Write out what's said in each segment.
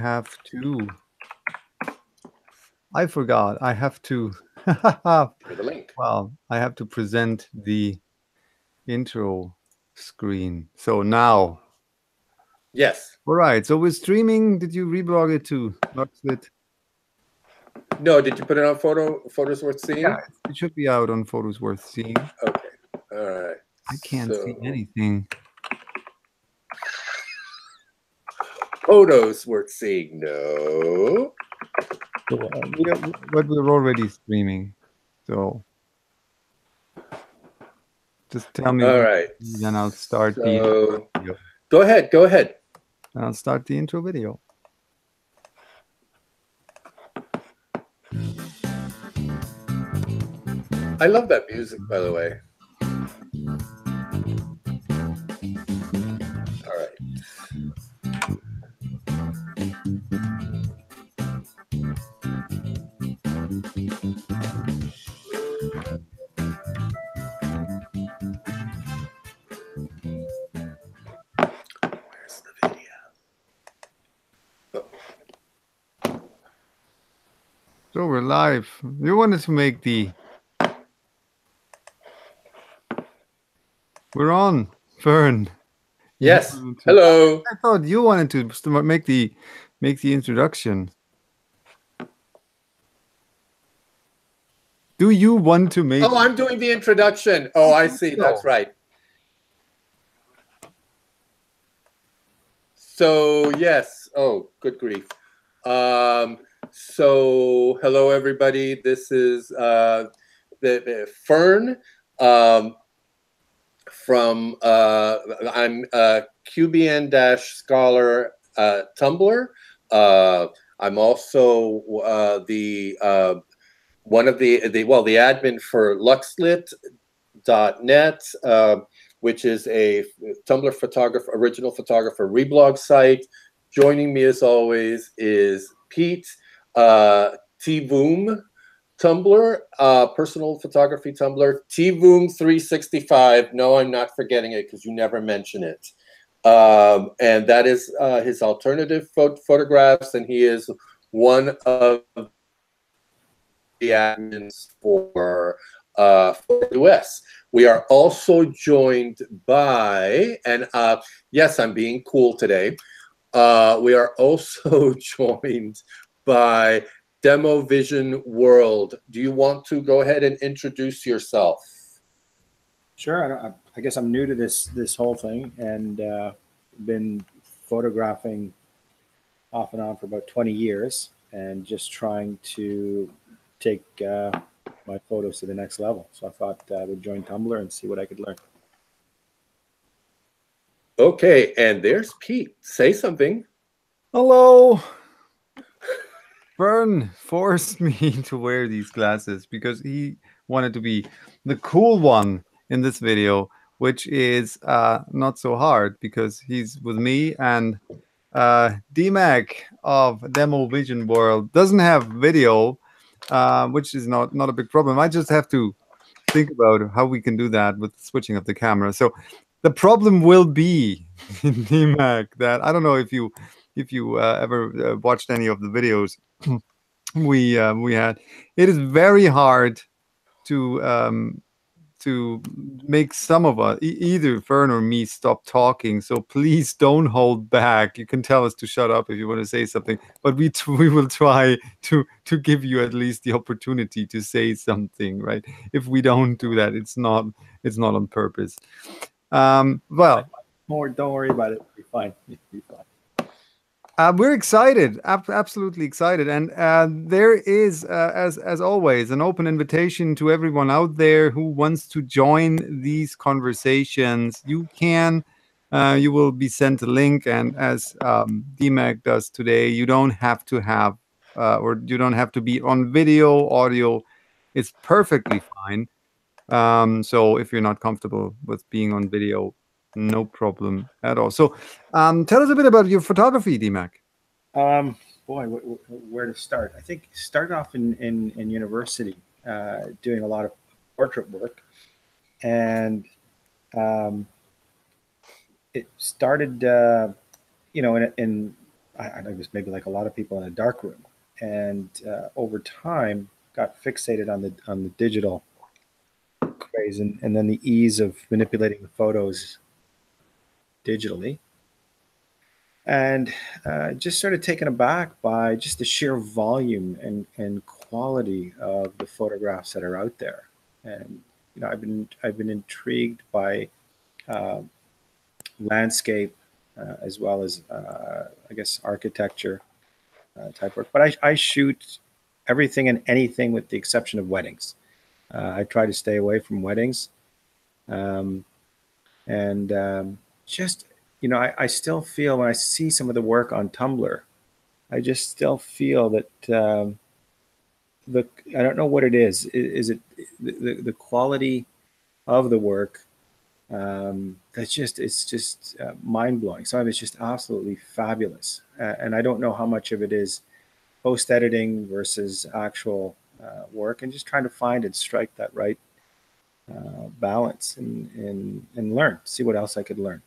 have to. I forgot. I have to. For the link. Well, I have to present the intro screen. So now. Yes. All right. So we're streaming. Did you reblog it to Luxlit? No, did you put it on Photos Worth Seeing? Yeah, it should be out on Photos Worth Seeing. Okay. All right. I can't see anything. Photos Worth Seeing. No. But we're already streaming. So just tell me. All right. Then I'll start the intro video. Go ahead. Go ahead. I'll start the intro video. I love that music, by the way. All right. Where's the video? Oh. So we're live. You wanted to make the... We're on, Fern. Yes. Hello. I thought you wanted to make the introduction. Do you want to make... Oh, I'm doing the introduction. Oh, I see. That's right. So, yes. Oh, good grief. So, hello, everybody. This is the Fern. From I'm QBN-Scholar Tumbler. I'm also one of the admin for Luxlit.net, which is a Tumblr original photographer reblog site. Joining me as always is Pete, T-Voom Tumbler, personal photography Tumbler, T-Voom365. No, I'm not forgetting it because you never mention it. And that is his alternative photographs, and he is one of the admins for US. We are also joined by, and yes, I'm being cool today. We are also joined by Demo Vision World. Do you want to go ahead and introduce yourself? Sure. I guess I'm new to this whole thing, and been photographing off and on for about 20 years, and just trying to take my photos to the next level. So I thought I would join Tumblr and see what I could learn. Okay, and there's Pete. Say something. Hello. Fern forced me to wear these glasses because he wanted to be the cool one in this video, which is not so hard because he's with me, and DMac of Demo Vision World doesn't have video, which is not a big problem. I just have to think about how we can do that with switching up the camera. So the problem will be in DMac that I don't know if you ever watched any of the videos we had. It is very hard to make some of us, either Fern or me, stop talking. So please don't hold back. You can tell us to shut up if you want to say something, but we will try to give you at least the opportunity to say something, right? If we don't do that, it's not on purpose. Well, don't worry about it. It'll be fine. It'll be fine. We're excited, absolutely excited, and there is, as always, an open invitation to everyone out there who wants to join these conversations. You can, you will be sent a link, and as DMac does today, you don't have to have, or you don't have to be on video. Audio is perfectly fine. So if you're not comfortable with being on video, no problem at all. So tell us a bit about your photography, DMac. Boy, where to start? I think started off in university, doing a lot of portrait work, and it started, in I was maybe like a lot of people in a dark room, and over time got fixated on the digital craze, and then the ease of manipulating the photos digitally, and just sort of taken aback by just the sheer volume and quality of the photographs that are out there. And I've been intrigued by landscape as well as I guess architecture type work. But I shoot everything and anything with the exception of weddings. I try to stay away from weddings, and just I still feel when I see some of the work on Tumblr, I just still feel that I don't know what it is. Is it the quality of the work? It's just mind blowing. Some of it's just absolutely fabulous, and I don't know how much of it is post editing versus actual work, and just trying to find and strike that right balance and learn, see what else I could learn.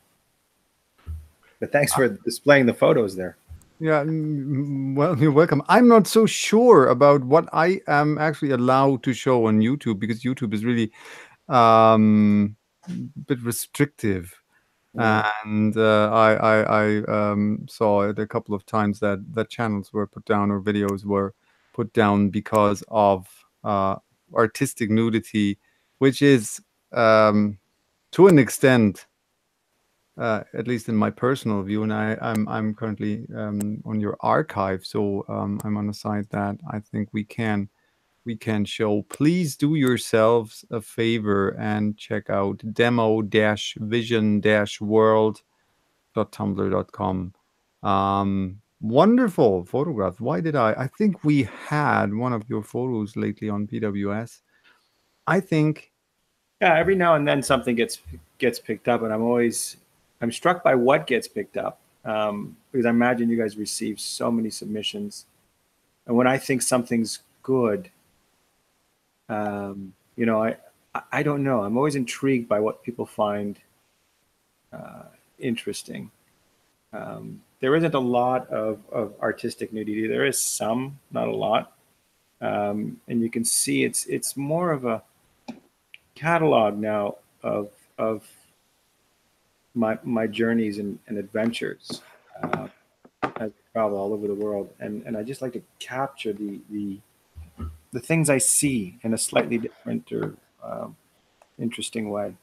But thanks for displaying the photos there. Yeah, well, you're welcome. I'm not so sure about what I am actually allowed to show on YouTube, because YouTube is really a bit restrictive. And I saw it a couple of times that channels were put down or videos were put down because of artistic nudity, which is to an extent, at least in my personal view, and I'm currently on your archive, so I'm on a site that I think we can show. Please do yourselves a favor and check out demo-vision-world.tumblr.com. Wonderful photograph. Why did I think we had one of your photos lately on PWS. I think. Yeah, every now and then something gets picked up, and I'm struck by what gets picked up, because I imagine you guys receive so many submissions, and when I think something's good, I don't know. I'm always intrigued by what people find interesting. There isn't a lot of artistic nudity. There is some, not a lot, and you can see it's more of a catalog now of my journeys and adventures as I travel all over the world, and I just like to capture the things I see in a slightly different or interesting way.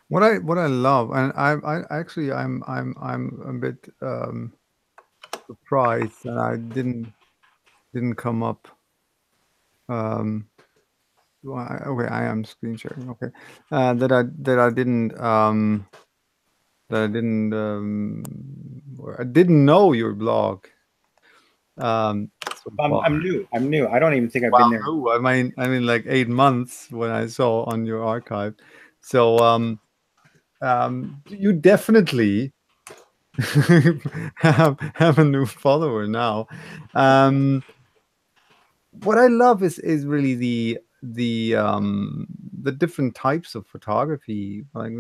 What I love, and I actually I'm a bit surprised that I didn't come up. Okay, I am screen sharing. Okay, that I didn't or I didn't know your blog. So I'm new. I don't even think I've been there. No, I mean like 8 months when I saw on your archive. So you definitely have a new follower now. What I love is really the different types of photography. Like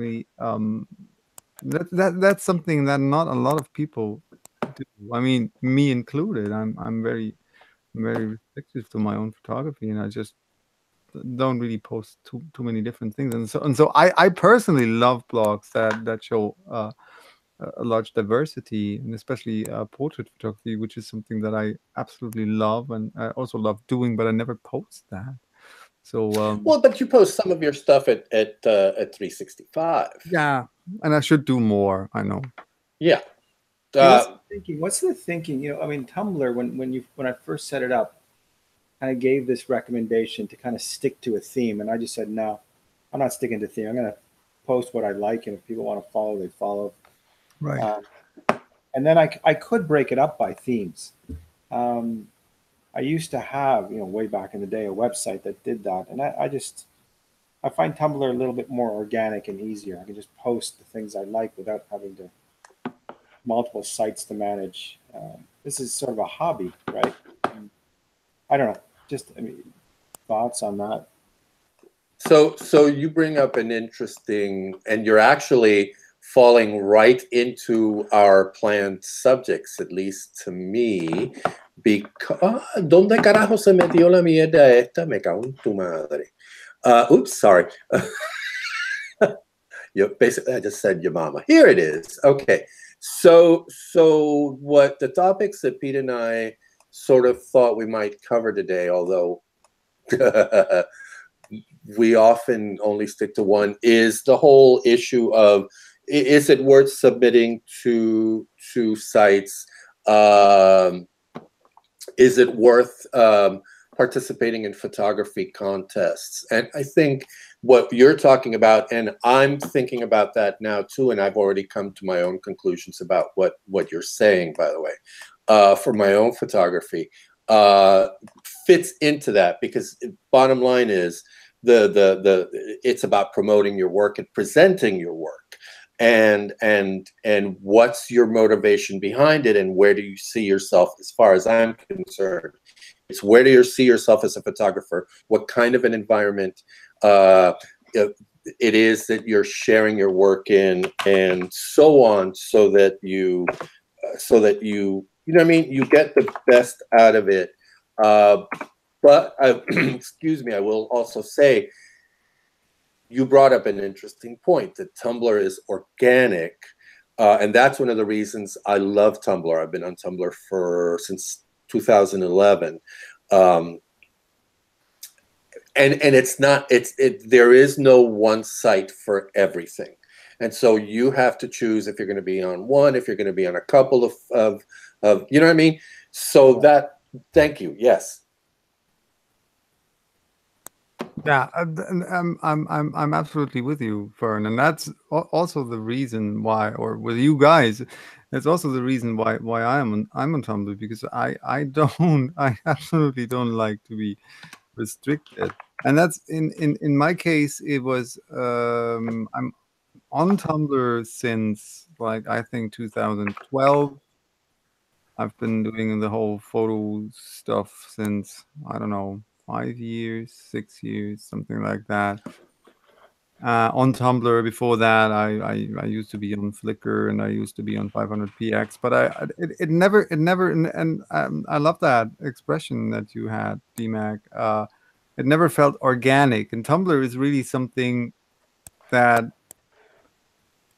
that's something that not a lot of people do. I mean, me included. I'm very restrictive to my own photography, and I just don't really post too many different things. And so I personally love blogs that show a large diversity, and especially portrait photography, which is something that I absolutely love, and I also love doing, but I never post that. So well, but you post some of your stuff at 365. Yeah, and I should do more. I know. Yeah. What's the thinking? I mean, Tumblr, when I first set it up, I gave this recommendation to kind of stick to a theme, and I just said, no, I'm not sticking to theme. I'm going to post what I like, and if people want to follow, they follow. Right. And then I could break it up by themes. I used to have, way back in the day, a website that did that, and I find Tumblr a little bit more organic and easier. I can just post the things I like without having to multiple sites to manage. This is sort of a hobby, right? I don't know. Thoughts on that? So you bring up an interesting, and you're actually, falling right into our planned subjects, at least to me, because ¿dónde carajo se metió la mierda esta? Me cago en tu madre. Oops, sorry. Basically, I just said your mama. Here it is. Okay. So what the topics that Pete and I sort of thought we might cover today, although we often only stick to one, is the whole issue of, is it worth submitting to sites? Is it worth participating in photography contests? And I think what you're talking about, and I'm thinking about that now too, and I've already come to my own conclusions about what you're saying, by the way, for my own photography, fits into that, because bottom line is it's about promoting your work and presenting your work, and what's your motivation behind it, and where do you see yourself? As far as I'm concerned, it's where do you see yourself as a photographer, what kind of an environment it is that you're sharing your work in, and so on, so that you you know what I mean, you get the best out of it. But excuse me, I will also say, you brought up an interesting point, that Tumblr is organic, and that's one of the reasons I love Tumblr. I've been on Tumblr since 2011. And it's not, there is no one site for everything. And so you have to choose if you're going to be on one, if you're going to be on a couple of you know what I mean? So that, thank you. Yes. Yeah, I'm absolutely with you, Fern, and that's also the reason why, or with you guys, that's also the reason why I'm on Tumblr, because I absolutely don't like to be restricted. And that's in my case, it was I'm on Tumblr since, like, I think 2012. I've been doing the whole photo stuff since, I don't know, 5 years, 6 years, something like that. On Tumblr before that, I used to be on Flickr, and I used to be on 500px, but it never, and I love that expression that you had, DMac. It never felt organic, and Tumblr is really something that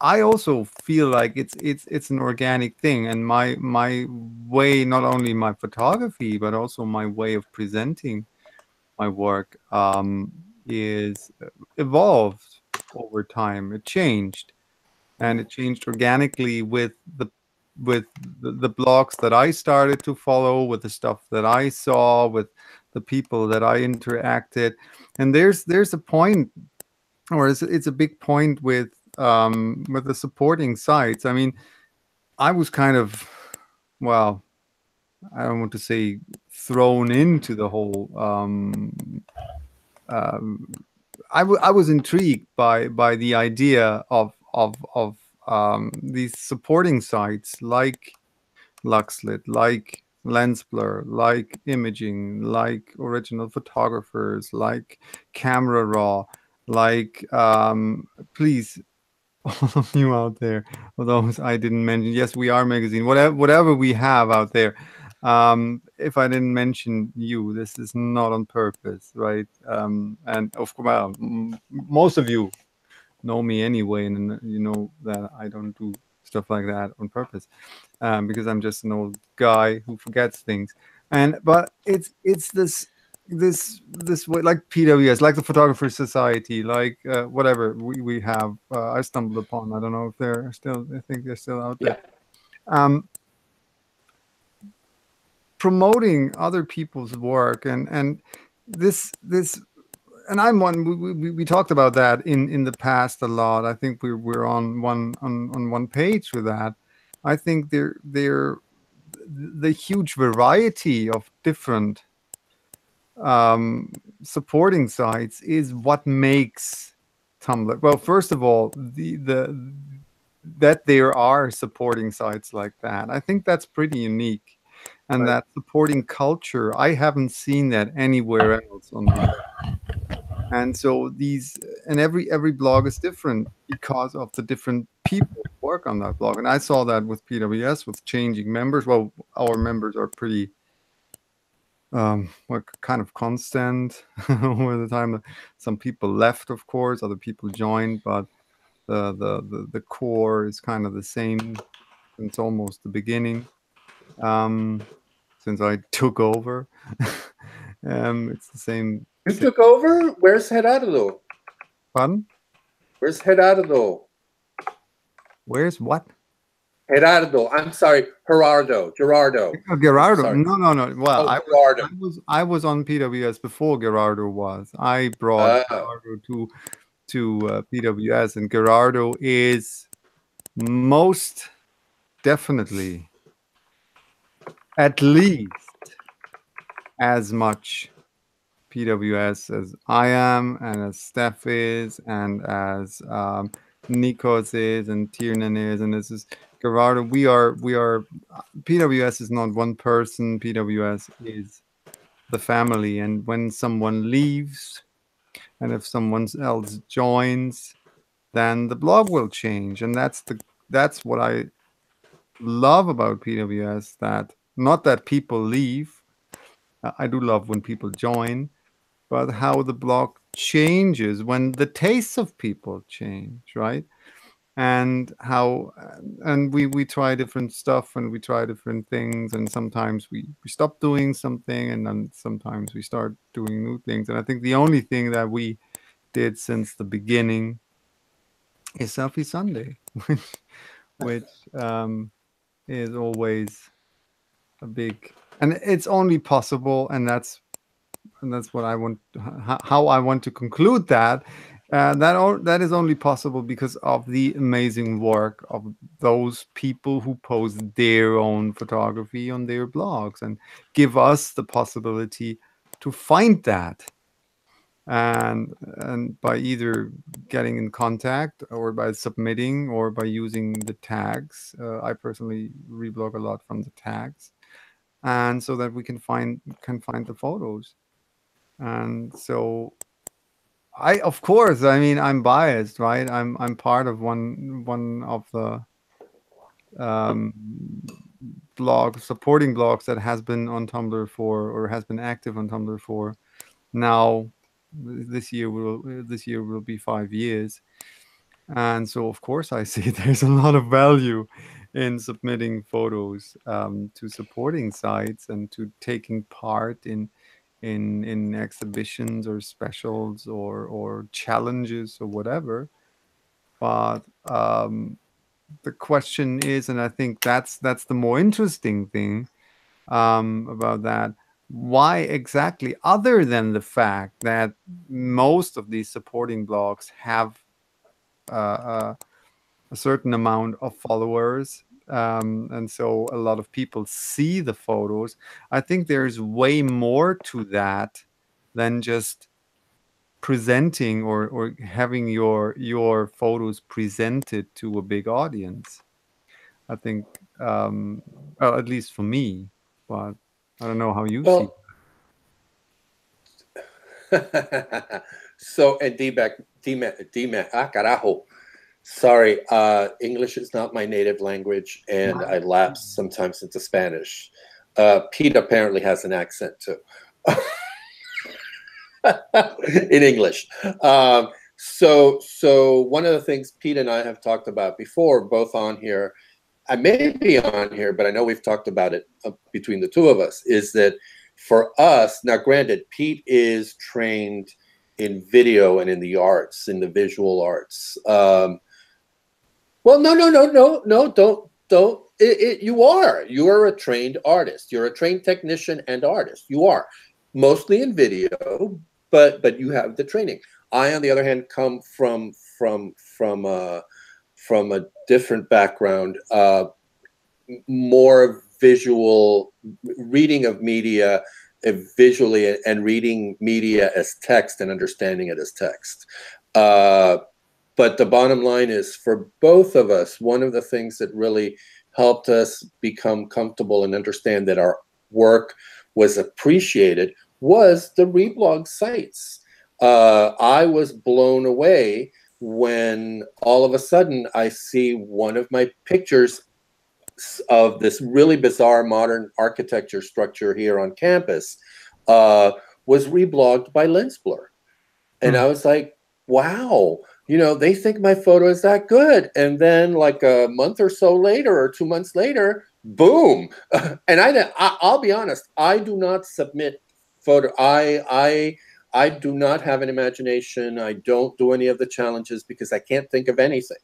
I also feel like it's an organic thing, and my way, not only my photography, but also my way of presenting my work, is evolved over time. It changed, and it changed organically with the blogs that I started to follow, with the stuff that I saw, with the people that I interacted. And there's a point, or it's a big point with the supporting sites. I mean, I was kind of, well, I don't want to say thrown into the whole. I was intrigued by the idea of these supporting sites like Luxlit, like Lens Blur, like imaging, like original photographers, like Camera Raw, like please, all of you out there, for those I didn't mention, yes, we are magazine, whatever we have out there. If I didn't mention you, this is not on purpose, right? And of course, well, most of you know me anyway, and you know that I don't do stuff like that on purpose, because I'm just an old guy who forgets things. But it's this way, like PWS, like the Photographer Society, like whatever we have. I stumbled upon. I don't know if they're still. I think they're still out there. Yeah. Promoting other people's work, and this, and I'm one. We talked about that in the past a lot. I think we're on one page with that. I think the huge variety of different supporting sites is what makes Tumblr. Well, first of all, that there are supporting sites like that, I think that's pretty unique. And right. That supporting culture, I haven't seen that anywhere else on the web. And so every blog is different because of the different people who work on that blog. And I saw that with PWS, with changing members. Well, our members are pretty kind of constant over the time. Some people left, of course, other people joined, but the core is kind of the same since almost the beginning. Since I took over, it's the same. You took over? Where's Gerardo? Pardon? Where's Gerardo? Where's what? Gerardo. I'm sorry, Gerardo. Gerardo. No. Well, I was on PWS before Gerardo was. I brought Gerardo to PWS, and Gerardo is most definitely at least as much PWS as I am, and as Steph is, and as Nikos is, and Tiernan is, and this is Gerardo. We are PWS is not one person. PWS is the family, and when someone leaves, and if someone else joins, then the blog will change, and that's what I love about PWS. That not that people leave. I do love when people join, but how the blog changes when the tastes of people change, right? And how and we try different stuff, and we try different things, and sometimes we stop doing something, and then sometimes we start doing new things. And I think the only thing that we did since the beginning is Selfie Sunday, which is always a big, and it's only possible, and that's what I want, how I want to conclude that. That is only possible because of the amazing work of those people who post their own photography on their blogs and give us the possibility to find that. And by either getting in contact, or by submitting, or by using the tags. I personally reblog a lot from the tags, and so that we can find the photos. And so of course, I mean, I'm biased, right? I'm part of one of the supporting blogs that has been on Tumblr or has been active on Tumblr for now. This year will be 5 years. And so, of course, I see there's a lot of value in submitting photos to supporting sites, and to taking part in exhibitions or specials or challenges or whatever. But the question is, and I think that's the more interesting thing about that, why exactly, other than the fact that most of these supporting blogs have a certain amount of followers, and so a lot of people see the photos. I think there's way more to that than just presenting or having your photos presented to a big audience. I think, well, at least for me, but I don't know how you see it. So, and DMac, carajo. Sorry, English is not my native language, and I lapse sometimes into Spanish. Pete apparently has an accent too. In English. So one of the things Pete and I have talked about before, both on here, I may be on here, but I know we've talked about it between the two of us, is that for us, now granted, Pete is trained in video and in the arts, in the visual arts. Well, no, don't. You are a trained artist. You're a trained technician and artist. You are mostly in video, but you have the training. I, on the other hand, come from a different background, more visual, reading of media visually, and reading media as text and understanding it as text. But the bottom line is, for both of us, one of the things that really helped us become comfortable and understand that our work was appreciated was the reblog sites. I was blown away when all of a sudden I see one of my pictures of this really bizarre modern architecture structure here on campus was reblogged by Lens Blur. And I was like, wow, you know, they think my photo is that good. And then like a month or so later, or 2 months later, boom. And I'll be honest, I do not submit photo. I do not have an imagination. I don't do any of the challenges because I can't think of anything.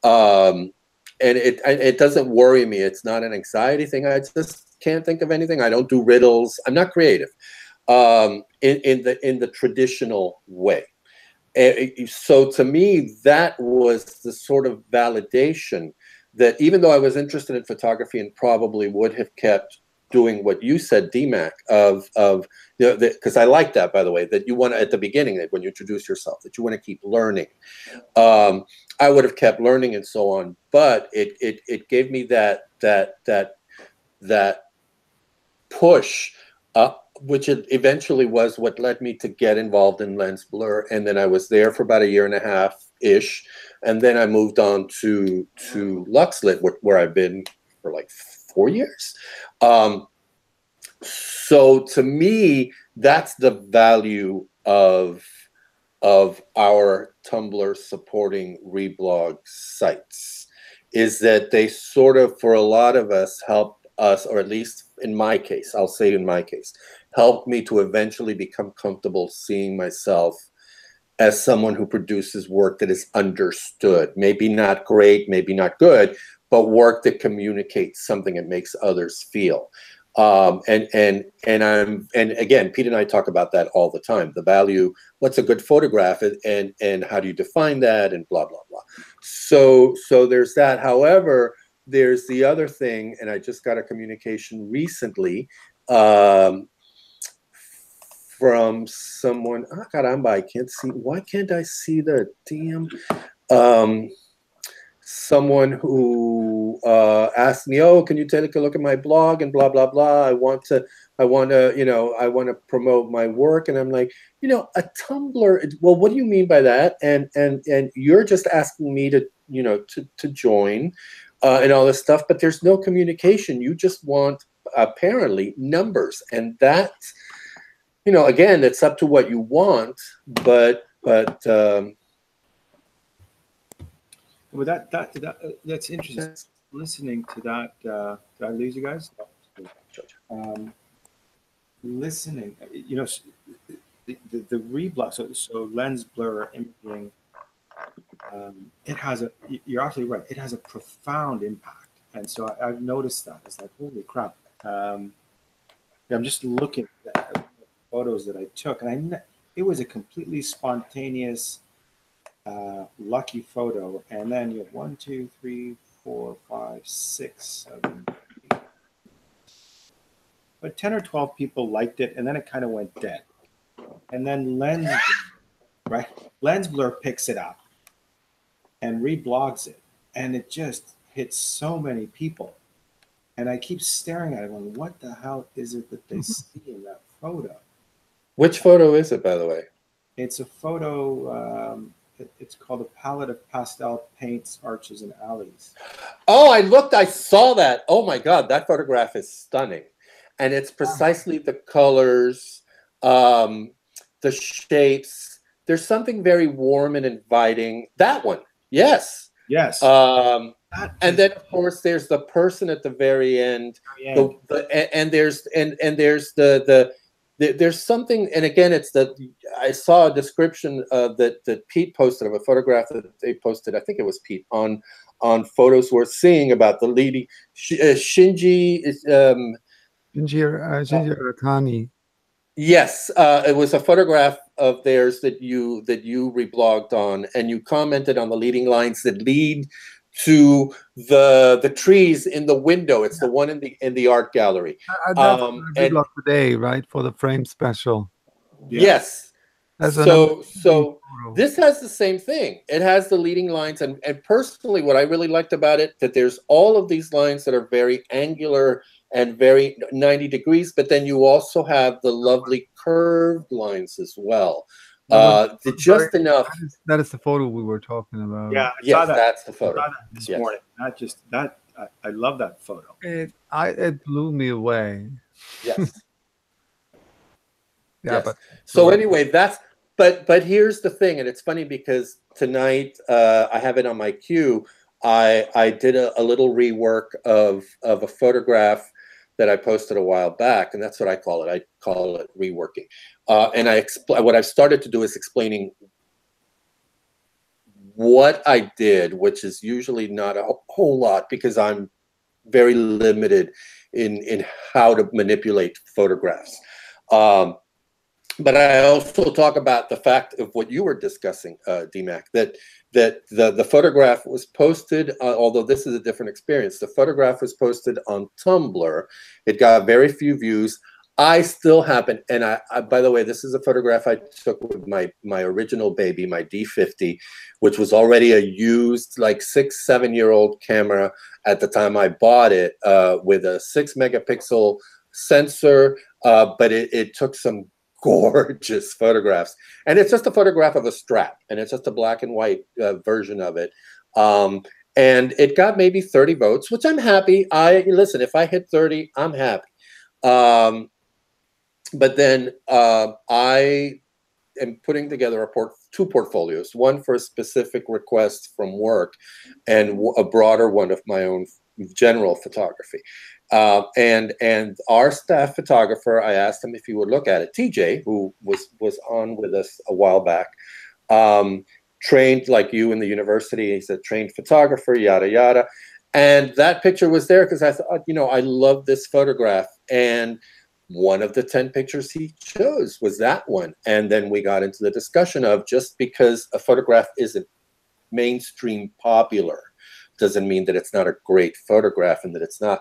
And it doesn't worry me. It's not an anxiety thing. I just can't think of anything. I don't do riddles. I'm not creative in the traditional way. So to me, that was the sort of validation that even though I was interested in photography and probably would have kept doing what you said, DMac, you know, because I like that, by the way, that you want to, at the beginning, when you introduce yourself, that you want to keep learning. I would have kept learning and so on, but it gave me that push, which it eventually was what led me to get involved in Lens Blur. And then I was there for about 1.5 years-ish. And then I moved on to Luxlit, where I've been for like 4 years. So to me, that's the value of our Tumblr supporting reblog sites, is that they sort of, for a lot of us, help us, or at least in my case, I'll say in my case, helped me to eventually become comfortable seeing myself as someone who produces work that is understood. Maybe not great, maybe not good, but work that communicates something that makes others feel. And again, Pete and I talk about that all the time. The value, what's a good photograph, and how do you define that, and blah, blah, blah. So there's that. However, there's the other thing, and I just got a communication recently from someone. Oh, caramba, I can't see. Why can't I see the DM? Someone who asked me, "Oh, can you take a look at my blog and blah blah blah? I want to, you know, I want to promote my work." And I'm like, you know, a Tumblr. Well, what do you mean by that? And you're just asking me to, you know, to join, and all this stuff. But there's no communication. You just want apparently numbers, and that, you know, again, it's up to what you want. But well, that's interesting. Listening to that, did I lose you guys? Listening, you know, the reblog. So Lens Blur imaging. It has a. You're absolutely right. It has a profound impact, and so I've noticed that. It's like, holy crap. I'm just looking at the photos that I took, and it was a completely spontaneous. Lucky photo, and then you have 1, 2, 3, 4, 5, 6, 7, 8. But 10 or 12 people liked it, and then it kind of went dead. And then Lens Blur picks it up and reblogs it, and it just hits so many people. And I keep staring at it, going, "What the hell is it that they see in that photo?" Which photo is it, by the way? It's a photo. It's called A Palette of Pastel Paints, Arches, and Alleys. Oh, I saw that. Oh my God, that photograph is stunning. And it's precisely the colors, the shapes. There's something very warm and inviting. That one, yes. Yes. And then of course there's the person at the very end. There's something, and again, it's that I saw a description that Pete posted of a photograph that they posted. I think it was Pete on Photos Worth Seeing about the leading Shinji Arakani. Yes, it was a photograph of theirs that you reblogged on, and you commented on the leading lines that lead to the trees in the window. It's the one in the art gallery. That's reblog today, right, for the frame special. Yes. That's so this has the same thing. It has the leading lines, and personally, what I really liked about it, that there's all of these lines that are very angular and very 90 degrees, but then you also have the lovely curved lines as well. Just enough. That is the photo we were talking about. Yeah, I saw Yes, that. that's the photo. I saw that this morning. Not just that. I love that photo. It blew me away. Yes. Yeah, yes. but So anyway, but here's the thing, and it's funny because tonight I have it on my queue. I did a little rework of a photograph that I posted a while back, and that's what I call it. I call it reworking. And what I've started to do is explaining what I did, which is usually not a whole lot because I'm very limited in how to manipulate photographs. But I also talk about the fact of what you were discussing, DMac, that the photograph was posted, although this is a different experience. The photograph was posted on Tumblr. It got very few views. I still haven't, and I by the way, this is a photograph I took with my original baby, my D50, which was already a used, like 6-7-year-old camera at the time I bought it, with a 6-megapixel sensor, but it took some gorgeous photographs, and it's just a photograph of a strap, and it's just a black and white version of it, and it got maybe 30 votes, which I'm happy. Listen, if I hit 30, I'm happy. But then I am putting together two portfolios, one for a specific request from work and a broader one of my own general photography. And our staff photographer, I asked him if he would look at it. TJ, who was on with us a while back, trained like you in the university. He's a trained photographer, yada, yada. And that picture was there because I thought, I love this photograph. And one of the 10 pictures he chose was that one. And then we got into the discussion of, just because a photograph isn't mainstream popular doesn't mean that it's not a great photograph, and that it's not.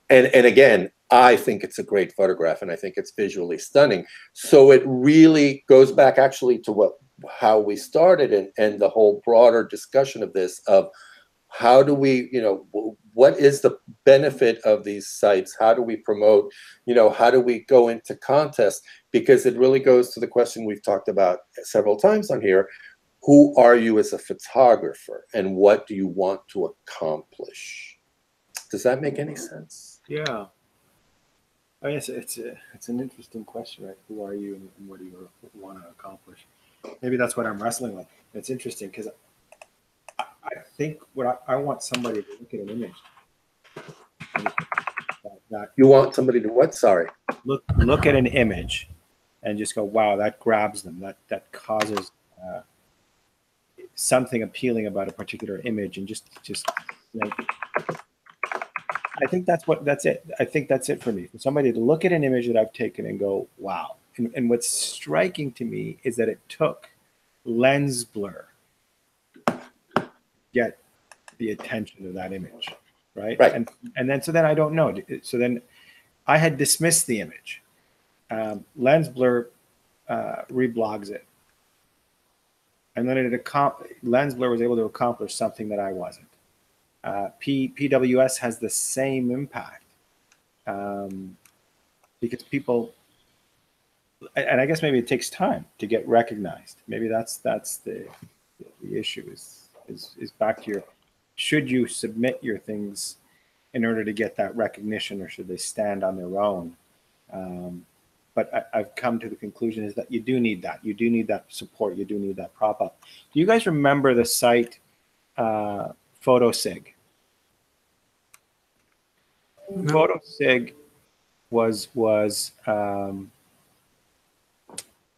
And again, I think it's a great photograph, and I think it's visually stunning. So it really goes back actually to how we started, and the whole broader discussion of this, of how do we, what is the benefit of these sites? How do we promote, how do we go into contests? Because it really goes to the question we've talked about several times on here. Who are you as a photographer, and what do you want to accomplish? Does that make any sense? Yeah. I guess it's an interesting question, right? Who are you, and what do you want to accomplish? Maybe that's what I'm wrestling with. It's interesting because I think I want somebody to look at an image. You want somebody to what? Sorry. Look at an image and just go, wow, that grabs them. That causes something appealing about a particular image, and just like, I think that's it. I think that's it for me. For somebody to look at an image that I've taken and go, wow. And what's striking to me is that it took lens blur to get the attention of that image, right? Right. And then, so then I don't know. So then I had dismissed the image. Lens blur reblogs it. And then lens blur was able to accomplish something that I wasn't. PWS has the same impact, because people, and I guess maybe it takes time to get recognized. Maybe that's the issue is back to your, should you submit your things in order to get that recognition, or should they stand on their own? But I've come to the conclusion is that you do need that. You do need that support. You do need that prop up. Do you guys remember the site Photo Seg? No. Photo Seg was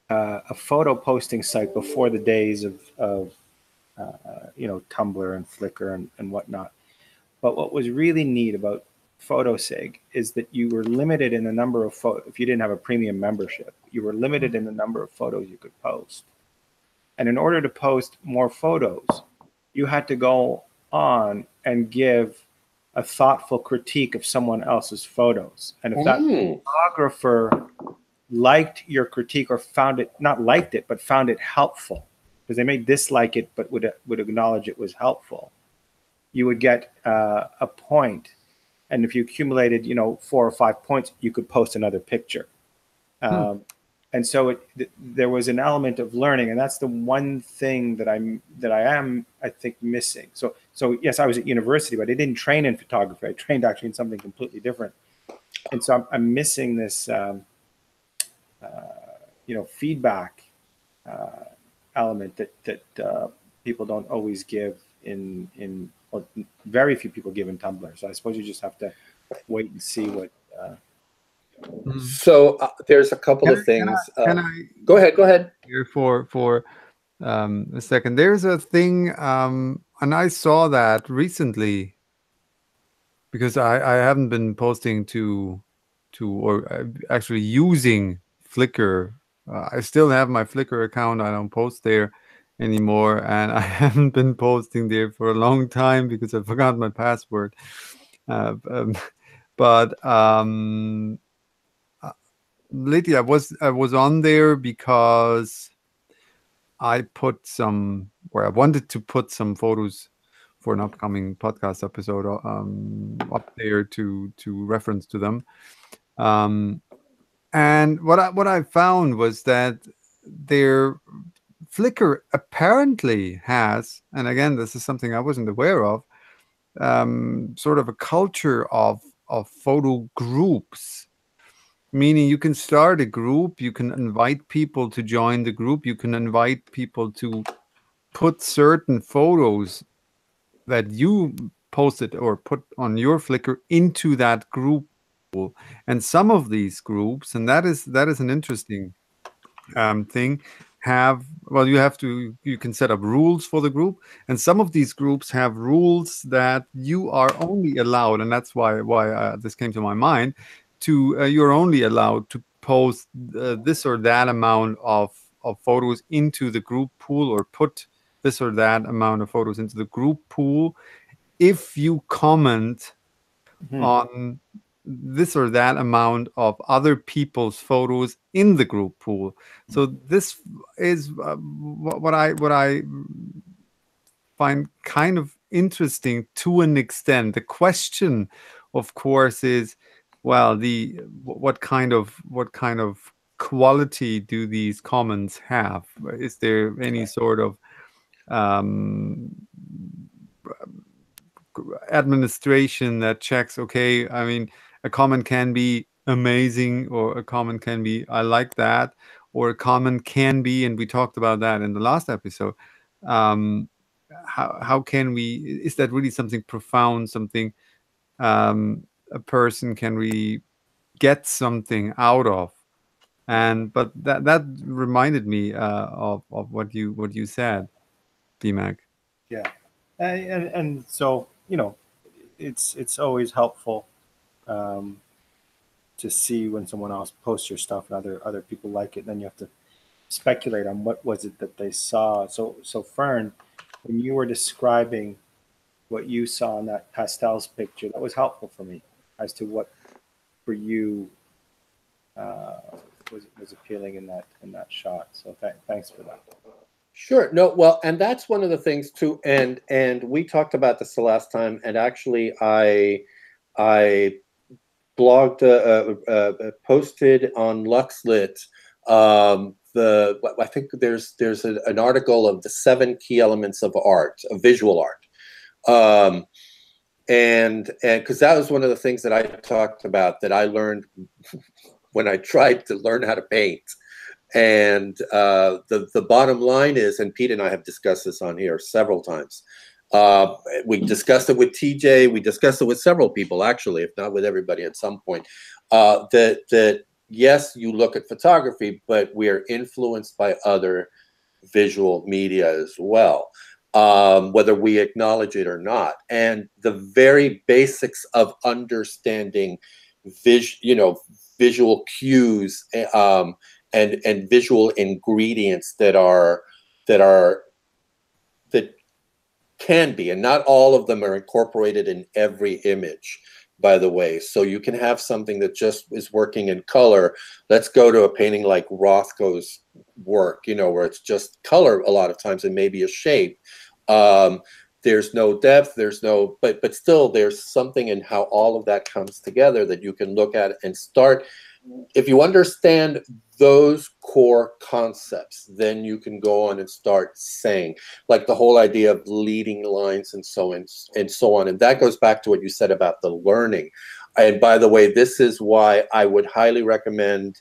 a photo posting site before the days of Tumbler and Flickr and whatnot. But what was really neat about Photo Seg is that you were limited in the number of photos. If you didn't have a premium membership, you were limited in the number of photos you could post. And in order to post more photos, you had to go on and give a thoughtful critique of someone else's photos. And if that photographer liked your critique, or found it, not liked it, but found it helpful, because they may dislike it, but would acknowledge it was helpful, you would get a point. And if you accumulated, 4 or 5 points, you could post another picture. and so there was an element of learning, and that's the one thing that I am, I think, missing. So yes, I was at university, but I didn't train in photography. I trained actually in something completely different, and so I'm missing this feedback element that people don't always give in or very few people give in Tumblr. So I suppose you just have to wait and see what. So there's a couple of things. Can I go ahead. Here for a second. There's a thing, and I saw that recently because I haven't been posting to or actually using Flickr. I still have my Flickr account. I don't post there anymore, and I haven't been posting there for a long time because I forgot my password. But lately I was on there because I wanted to put some photos for an upcoming podcast episode up there to reference to them. And what I found was that their Flickr apparently has, and again, this is something I wasn't aware of, sort of a culture of photo groups. Meaning you can start a group, you can invite people to join the group, you can invite people to put certain photos that you posted or put on your Flickr into that group. And some of these groups, and that is an interesting thing, you can set up rules for the group, and some of these groups have rules that you are only allowed, and that's why this came to my mind, you're only allowed to post this or that amount of photos into the group pool, or put this or that amount of photos into the group pool if you comment on this or that amount of other people's photos in the group pool. So this is what I find kind of interesting to an extent. The question, of course, is, well, what kind of quality do these comments have? Is there any sort of administration that checks, okay, I mean, a comment can be amazing, or a comment can be, I like that, or a comment can be, and we talked about that in the last episode, how can we, is that really something profound, something a person can really get something out of? But that reminded me of what you said, DMac. Yeah, and so it's always helpful to see when someone else posts your stuff and other people like it. Then you have to speculate on what was it that they saw. So Fern, when you were describing what you saw in that pastels picture, that was helpful for me as to what for you was appealing in that shot. So thanks for that. Sure. No, well, and that's one of the things too. And we talked about this the last time. And actually, I blogged, posted on Luxlit. I think there's an article of the 7 key elements of art, of visual art. And because that was one of the things that I talked about that I learned when I tried to learn how to paint. And the bottom line is, and Pete and I have discussed this on here several times. We discussed it with TJ. We discussed it with several people, actually, if not with everybody at some point. That yes, you look at photography, but we are influenced by other visual media as well, whether we acknowledge it or not. And the very basics of understanding visual cues and visual ingredients that can be, and not all of them are incorporated in every image, by the way. So you can have something that just is working in color. Let's go to a painting like Rothko's work, where it's just color a lot of times and maybe a shape. There's no depth, but still there's something in how all of that comes together that you can look at and start. If you understand those core concepts, then you can go on and start saying, like the whole idea of leading lines and so on and so on. And that goes back to what you said about the learning. And by the way, this is why I would highly recommend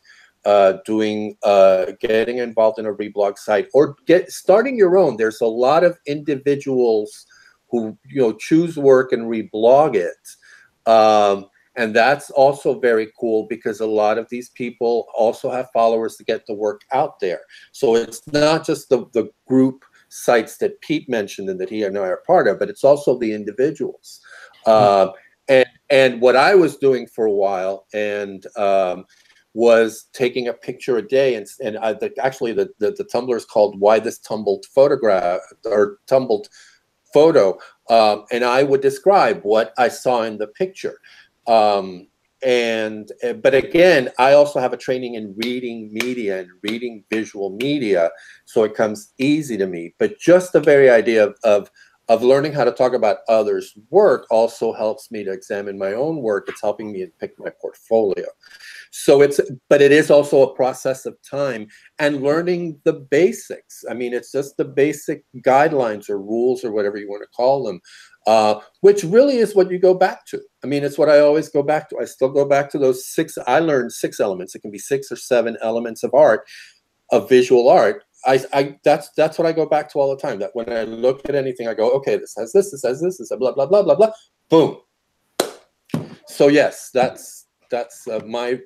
getting involved in a reblog site, or starting your own. There's a lot of individuals who choose work and reblog it. And that's also very cool, because a lot of these people also have followers to get the work out there. So it's not just the group sites that Pete mentioned and that he and I are part of, but it's also the individuals. And what I was doing for a while, and was taking a picture a day, and actually the Tumblr is called "Why This Tumbled Photograph" or "Tumbled Photo," and I would describe what I saw in the picture. But again, I also have a training in reading media and reading visual media, so it comes easy to me. But just the very idea of learning how to talk about others' work also helps me to examine my own work. It's helping me to pick my portfolio. So but it is also a process of time and learning the basics. I mean, it's just the basic guidelines or rules or whatever you want to call them, which really is what you go back to. I mean, it's what I always go back to. I still go back to those I learned 6 elements. It can be 6 or 7 elements of art, of visual art. That's what I go back to all the time. That when I look at anything, I go, okay, this has this has this is a blah blah blah blah blah. Boom. So yes, that's my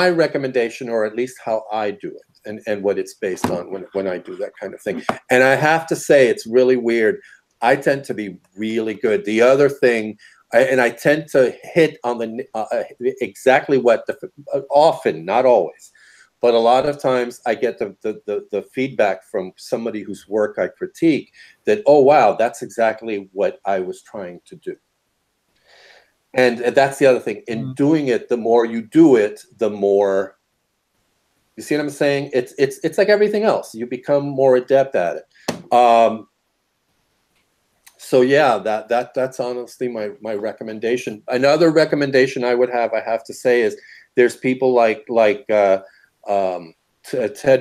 recommendation, or at least how I do it, and what it's based on when I do that kind of thing. And I have to say, it's really weird. I tend to be really good. The other thing, I tend to hit on the exactly what often, not always, but a lot of times I get the feedback from somebody whose work I critique that, oh wow, that's exactly what I was trying to do. And that's the other thing. In doing it, the more you do it, the more, you see what I'm saying? It's like everything else. You become more adept at it. So yeah, that's honestly my recommendation. Another recommendation I would have, I have to say, is there's people like Ted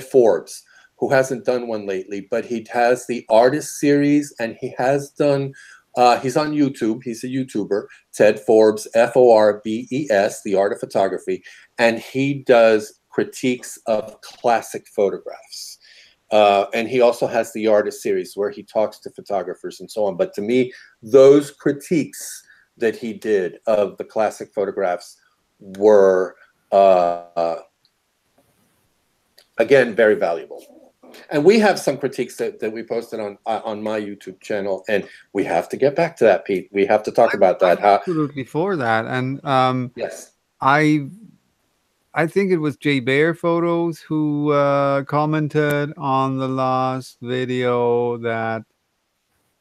Forbes, who hasn't done one lately, but he has the artist series, and he has done. He's on YouTube. He's a YouTuber, Ted Forbes, Forbes, The Art of Photography, and he does critiques of classic photographs. And he also has the artist series where he talks to photographers and so on. But to me, those critiques that he did of the classic photographs were, again, very valuable. And we have some critiques that we posted on my YouTube channel, and we have to get back to that, Pete. We have to talk about that. Absolutely for that. And yes, I think it was Jay Bear Photos who commented on the last video that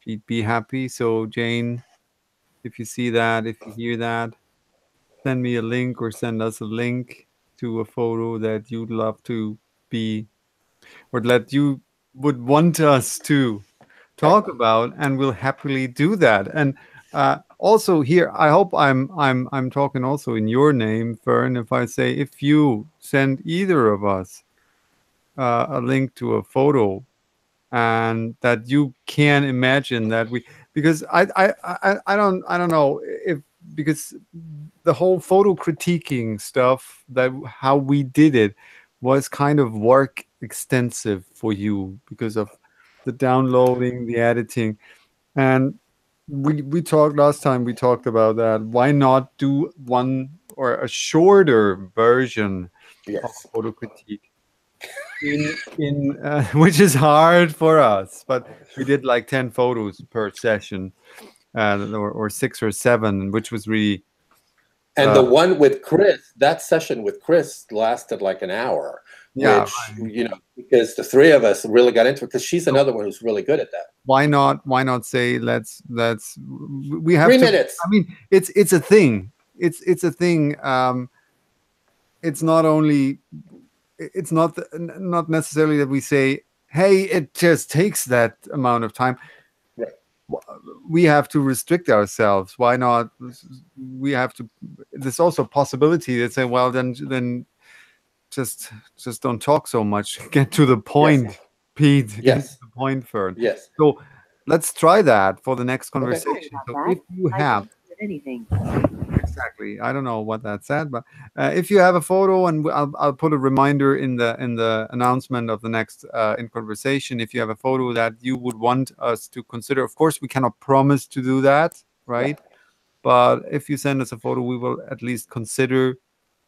he'd be happy. So Jane, if you see that, if you hear that, send me a link, or send us a link to a photo that you'd love to be, or that you would want us to talk about, and we'll happily do that. And also here, I hope I'm talking also in your name, Fern, if I say, if you send either of us a link to a photo, and that you can imagine that because I don't know if, because the whole photo critiquing stuff, that how we did it was kind of work extensive for you because of the downloading, the editing. And we talked last time, we talked about that. Why not do one or a shorter version of photo critique? Which is hard for us, but we did like 10 photos per session, or 6 or 7, which was really. And the one with Chris, that session with Chris lasted like an hour. Yeah, which, because the 3 of us really got into it, because she's another one who's really good at that. Why not say we have 3 minutes. I mean, it's a thing. It's a thing. It's not only. It's not necessarily that we say, hey, it just takes that amount of time. Right. We have to restrict ourselves. Why not? We have to. There's also a possibility that say, well, then just don't talk so much. Get to the point, Pete. Get Yes. to the point, Fern. Yes. So let's try that for the next Okay. conversation. So if you have exactly, I don't know what that said, but if you have a photo, and I'll put a reminder in the announcement of the next in conversation. If you have a photo that you would want us to consider, of course, we cannot promise to do that, right? But if you send us a photo, we will at least consider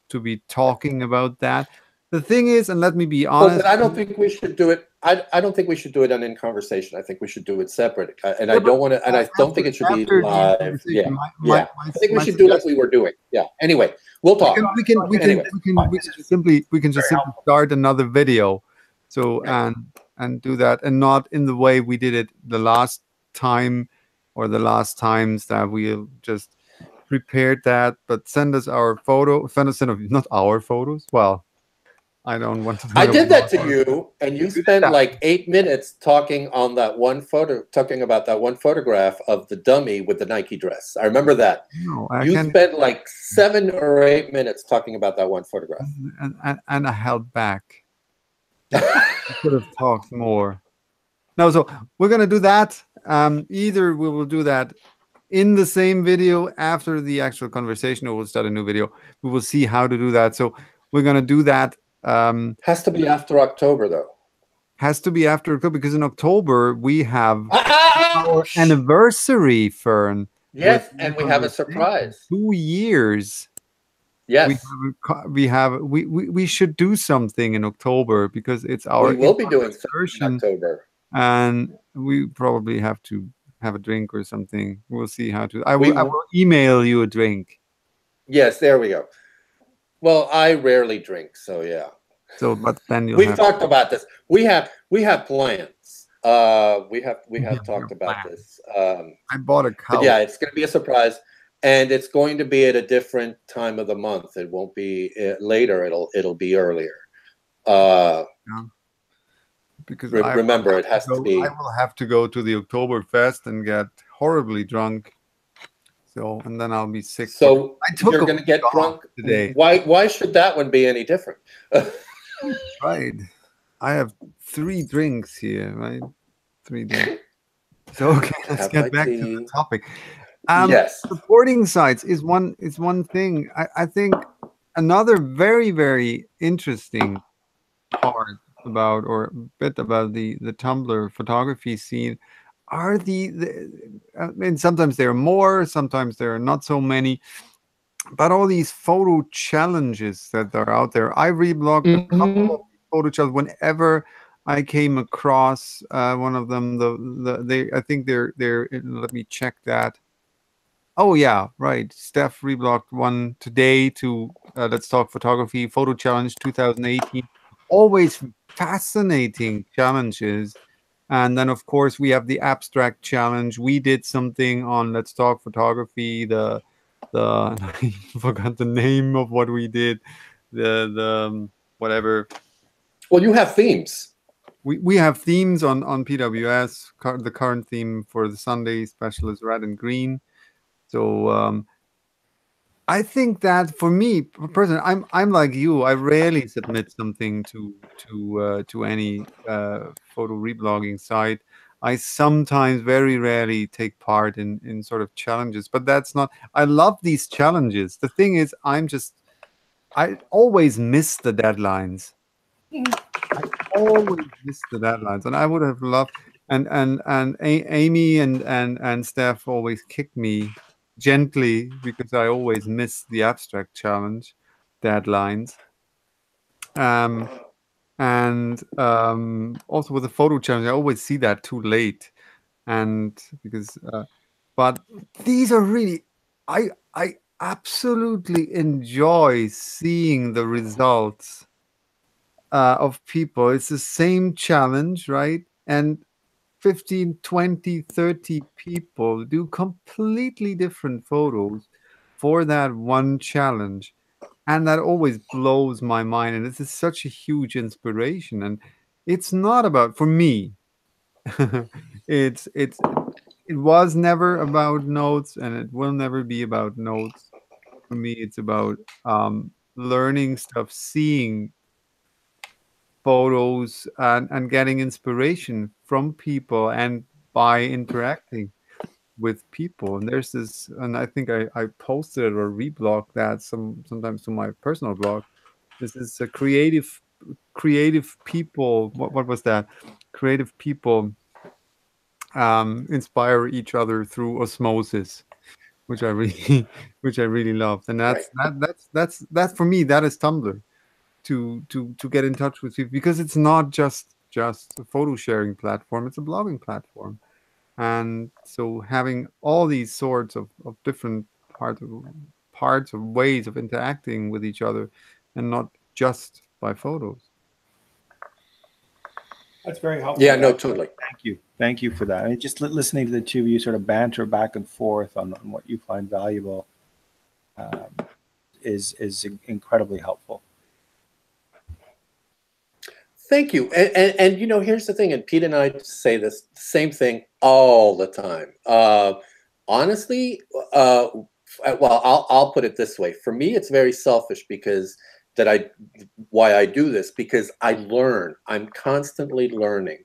to be talking about that. The thing is, and let me be honest, but I don't think we should do it. I don't think we should do it on InConversation. I think we should do it separate. And I don't want to. And I don't think it should be live. Yeah, yeah. I think we should do like we were doing. Yeah. Anyway, we'll talk. We can just simply start another video, so and do that, and not in the way we did it the last time or the last times that we just prepared that. But send us our photo. Send us not our photos. Well, I don't want to. I did that to you, and you spent like 8 minutes talking on that one photo, talking about that one photograph of the dummy with the Nike dress. I remember that. No, you spent like 7 or 8 minutes talking about that one photograph. And I held back. I could have talked more. No, so we're gonna do that. Either we will do that in the same video after the actual conversation, or we'll start a new video. We will see how to do that. So we're gonna do that. Has to be after October, though. Has to be after October, because in October we have our anniversary, Fern. Yes, and we have a surprise. 2 years. Yes, we should do something in October, because it's our. We will be doing something in October, and we probably have to have a drink or something. We'll see how to. I will email you a drink. Yes, there we go. Well, I rarely drink, so yeah. So, but then we've talked about this. We have plans. We have talked about this. I bought a couch. Yeah, it's going to be a surprise, and it's going to be at a different time of the month. It won't be later. It'll be earlier. Because remember, it has to be. I will have to go to the Oktoberfest and get horribly drunk. So, and then I'll be sick. So you're going to get drunk today. Why should that one be any different? Right. I have 3 drinks here, right? 3 drinks. So, okay, let's get back to the topic. Yes. Supporting sites is one thing. I think another very, very interesting part about, or a bit about the Tumblr photography scene are I mean, sometimes there are more, sometimes there are not so many, but all these photo challenges that are out there. I reblogged a couple of photo challenges whenever I came across one of them. I think they're let me check that. Oh yeah, right. Steph reblogged one today to Let's Talk Photography Photo Challenge 2018. Always fascinating challenges. And then, of course, we have the abstract challenge. We did something on Let's Talk Photography. I forgot the name of what we did. The whatever. Well, you have themes. We have themes on PWS. The current theme for the Sunday special is red and green. So I think that for me personally, I'm like you. I rarely submit something to any photo reblogging site. I sometimes, very rarely, take part in sort of challenges, but that's not. I love these challenges. The thing is, I always miss the deadlines. I always miss the deadlines, and I would have loved. And Amy and Steph always kick me gently because I always miss the abstract challenge deadlines. And also with the photo challenge, I always see that too late. And because, but these are really, I absolutely enjoy seeing the results of people. It's the same challenge, right? And 15, 20, 30 people do completely different photos for that one challenge. And that always blows my mind. And this is such a huge inspiration. And it's not about, for me, it was never about notes, and it will never be about notes. For me, it's about learning stuff, seeing photos and getting inspiration from people and by interacting with people. And there's this, and I think I posted it or reblogged that sometimes to my personal blog. This is a creative people. What was that? Creative people inspire each other through osmosis, which I really which I really loved. And Right. that's for me, that is Tumblr, to get in touch with people, because it's not just a photo sharing platform, it's a blogging platform. And so having all these sorts of different parts of ways of interacting with each other, and not just by photos. That's very helpful. Yeah, no, totally. Thank you for that. I mean, just listening to the two of you sort of banter back and forth on what you find valuable is incredibly helpful. Thank you. And you know, here's the thing, and Pete and I say this same thing all the time. Honestly, well, I'll put it this way. For me, it's very selfish because why I do this, because I learn. I'm constantly learning.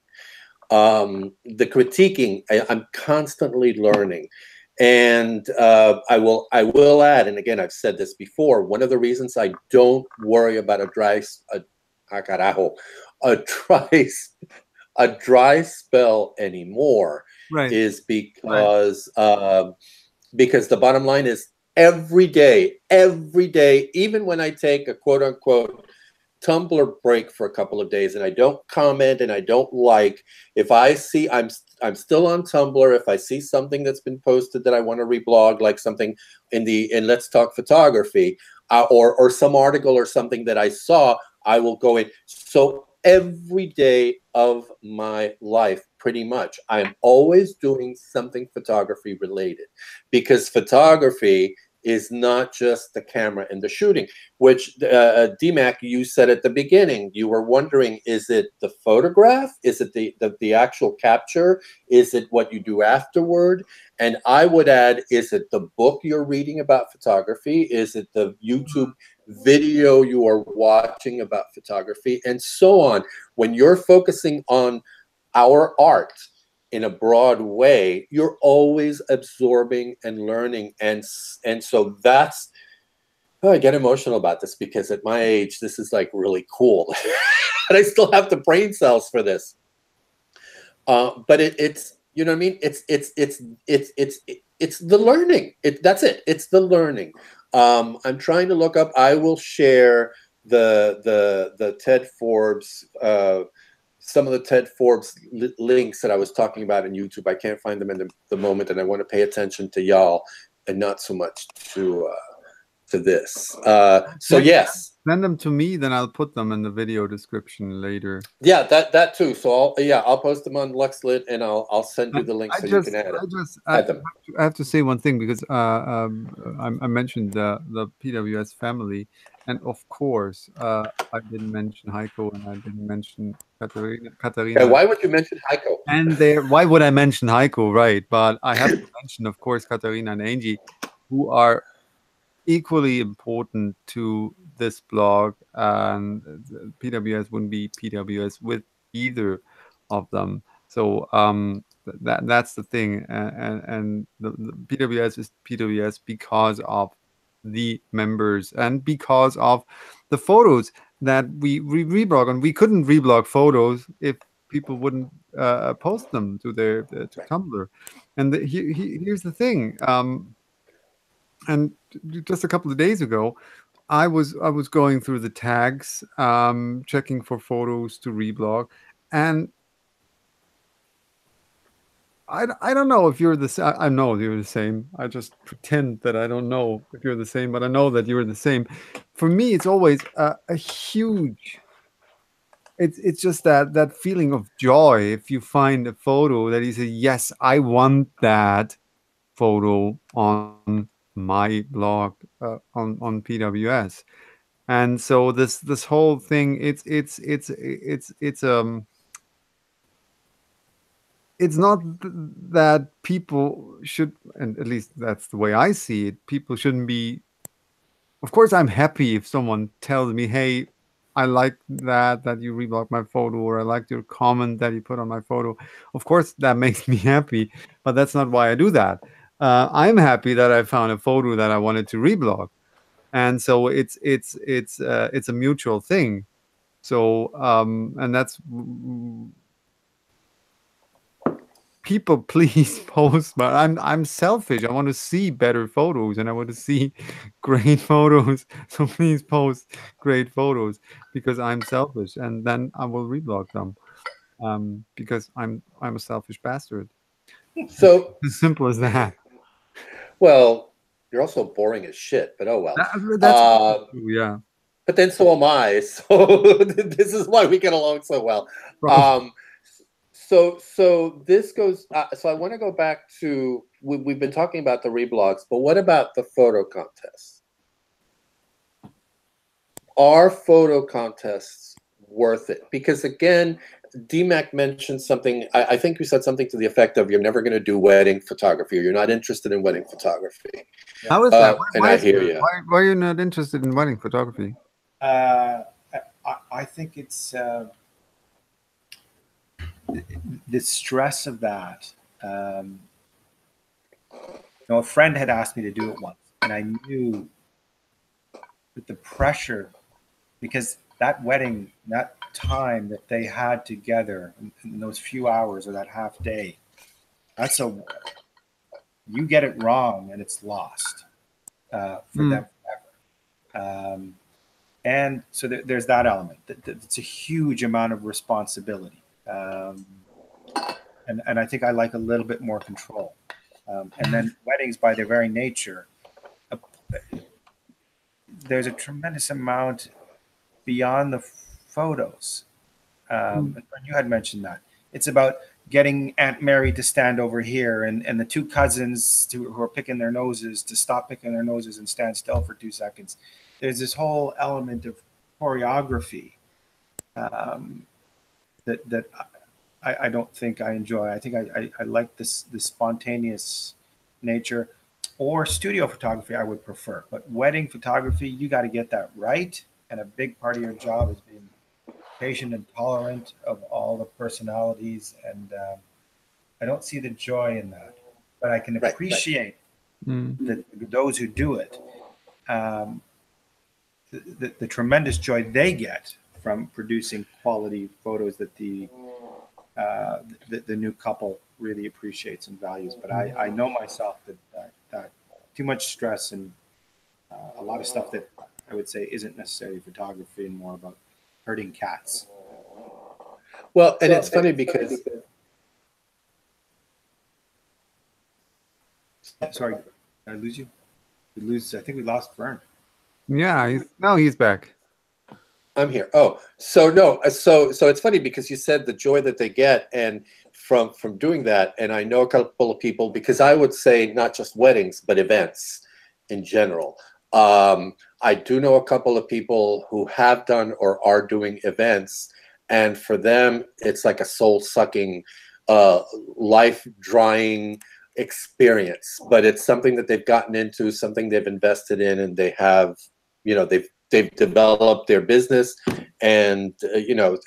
The critiquing, I'm constantly learning. And I will add, and again, I've said this before, one of the reasons I don't worry about a dry spell anymore, Right. is because the bottom line is every day, even when I take a quote unquote Tumblr break for a couple of days and I don't comment and I don't like, if I see I'm still on Tumblr, if I see something that's been posted that I want to reblog, like something in Let's Talk Photography, or some article or something that I saw, I will go in. So every day of my life, pretty much, I'm always doing something photography related, because photography is not just the camera and the shooting, which DMac, you said at the beginning, you were wondering, is it the photograph? Is it the actual capture? Is it what you do afterward? And I would add, is it the book you're reading about photography? Is it the YouTube video you are watching about photography? And so on. When you're focusing on our art in a broad way, you're always absorbing and learning. And so that's, I get emotional about this because at my age, this is like really cool. And I still have the brain cells for this. But it's, you know what I mean? It's the learning. That's it. It's the learning. I'm trying to look up, I will share the Ted Forbes, some of the Ted Forbes links that I was talking about in YouTube. I can't find them in the moment, and I want to pay attention to y'all and not so much to this. So yes, send them to me, then I'll put them in the video description later. Yeah, that too. So I'll post them on Luxlit, and I'll send you the link so you can add them. I have to say one thing, because I mentioned the PWS family, and of course I didn't mention Heiko, and I didn't mention Katarina. And why would you mention Heiko? And why would I mention Heiko, right? But I have to mention, of course, Katarina and Angie, who are equally important to this blog, and PWS wouldn't be PWS with either of them. So that's the thing, and the PWS is PWS because of the members and because of the photos that we reblog, and we couldn't reblog photos if people wouldn't post them to their to Tumblr. And here's the thing. And just a couple of days ago, I was going through the tags, checking for photos to reblog, and I don't know if you're the same. I know you're the same. I just pretend that I don't know if you're the same, but I know that you're the same. For me, it's always a huge. It's just that feeling of joy if you find a photo that you say, yes, I want that photo on my blog, on PWS. And so this whole thing, it's not that people should, and at least that's the way I see it, people shouldn't be. Of course, I'm happy if someone tells me, hey, I like that you reblogged my photo, or I liked your comment that you put on my photo. Of course, that makes me happy, but that's not why I do that. I'm happy that I found a photo that I wanted to reblog, and so it's a mutual thing. So and that's people please post, but I'm selfish. I want to see better photos and I want to see great photos. So please post great photos because I'm selfish, and then I will reblog them because I'm a selfish bastard. So, As simple as that. well, you're also boring as shit, but oh well. That's true, yeah. But then so am I. So this is why we get along so well. So this goes. So I want to go back to we've been talking about the reblogs, but what about the photo contests? Are photo contests worth it? Because again, DMac mentioned something. I think you said something to the effect of, "You're never going to do wedding photography, or you're not interested in wedding photography." How is that? And I hear you. Why are you not interested in wedding photography? I think it's the stress of that. A friend had asked me to do it once, and I knew that the pressure, because that wedding, that time that they had together in those few hours or that half day, you get it wrong and it's lost for them forever. And so there's that element. It's a huge amount of responsibility. And I think I like a little bit more control. And then weddings, by their very nature, there's a tremendous amount beyond the photos. You had mentioned that. It's about getting Aunt Mary to stand over here and the two cousins who are picking their noses to stop picking their noses and stand still for 2 seconds. There's this whole element of choreography that I don't think I enjoy. I think I like this spontaneous nature. Or studio photography I would prefer. But wedding photography, you got to get that right. And a big part of your job is being patient and tolerant of all the personalities. And I don't see the joy in that. But I can appreciate those who do it. The tremendous joy they get from producing quality photos that the new couple really appreciates and values. But I know myself that too much stress and a lot of stuff that I would say isn't necessarily photography and more about herding cats. Well, and it's funny because sorry, did I lose you? I think we lost Fern. Yeah, he's back. I'm here. Oh, so no, so it's funny because you said the joy that they get and from doing that, and I know a couple of people, because I would say not just weddings but events in general. I do know a couple of people who have done or are doing events, and for them it's like a soul-sucking, life-drying experience. But it's something that they've gotten into, something they've invested in, and they have, they've developed their business, and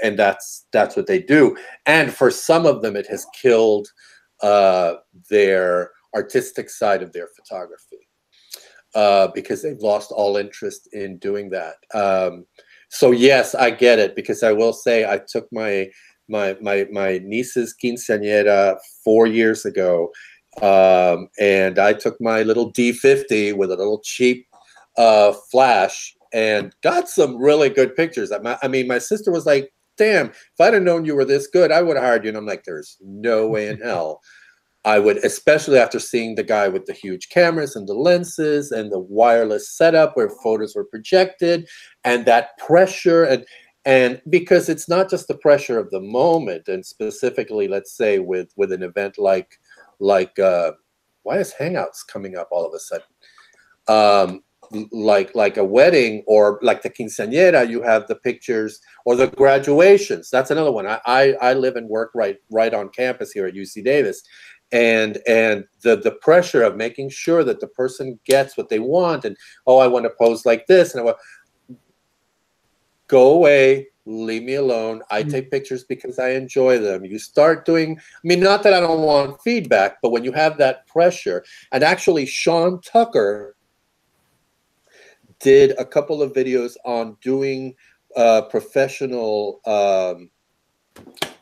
and that's what they do. And for some of them, it has killed their artistic side of their photography because they've lost all interest in doing that. So yes, I get it, because I will say I took my niece's quinceañera 4 years ago, and I took my little D50 with a little cheap flash and got some really good pictures. I mean, my sister was like, damn, if I'd have known you were this good, I would have hired you. And I'm like, there's no way in hell I would, especially after seeing the guy with the huge cameras and the lenses and the wireless setup where photos were projected, and that pressure, and because it's not just the pressure of the moment, and specifically, let's say with an event like why is Hangouts coming up all of a sudden? Like a wedding or like the quinceañera, you have the pictures, or the graduations. That's another one. I live and work right on campus here at UC Davis, and the pressure of making sure that the person gets what they want, and oh, I want to pose like this, and go away, leave me alone. I take pictures because I enjoy them. You start doing, I mean, not that I don't want feedback, but when you have that pressure, and actually Sean Tucker did a couple of videos on doing professional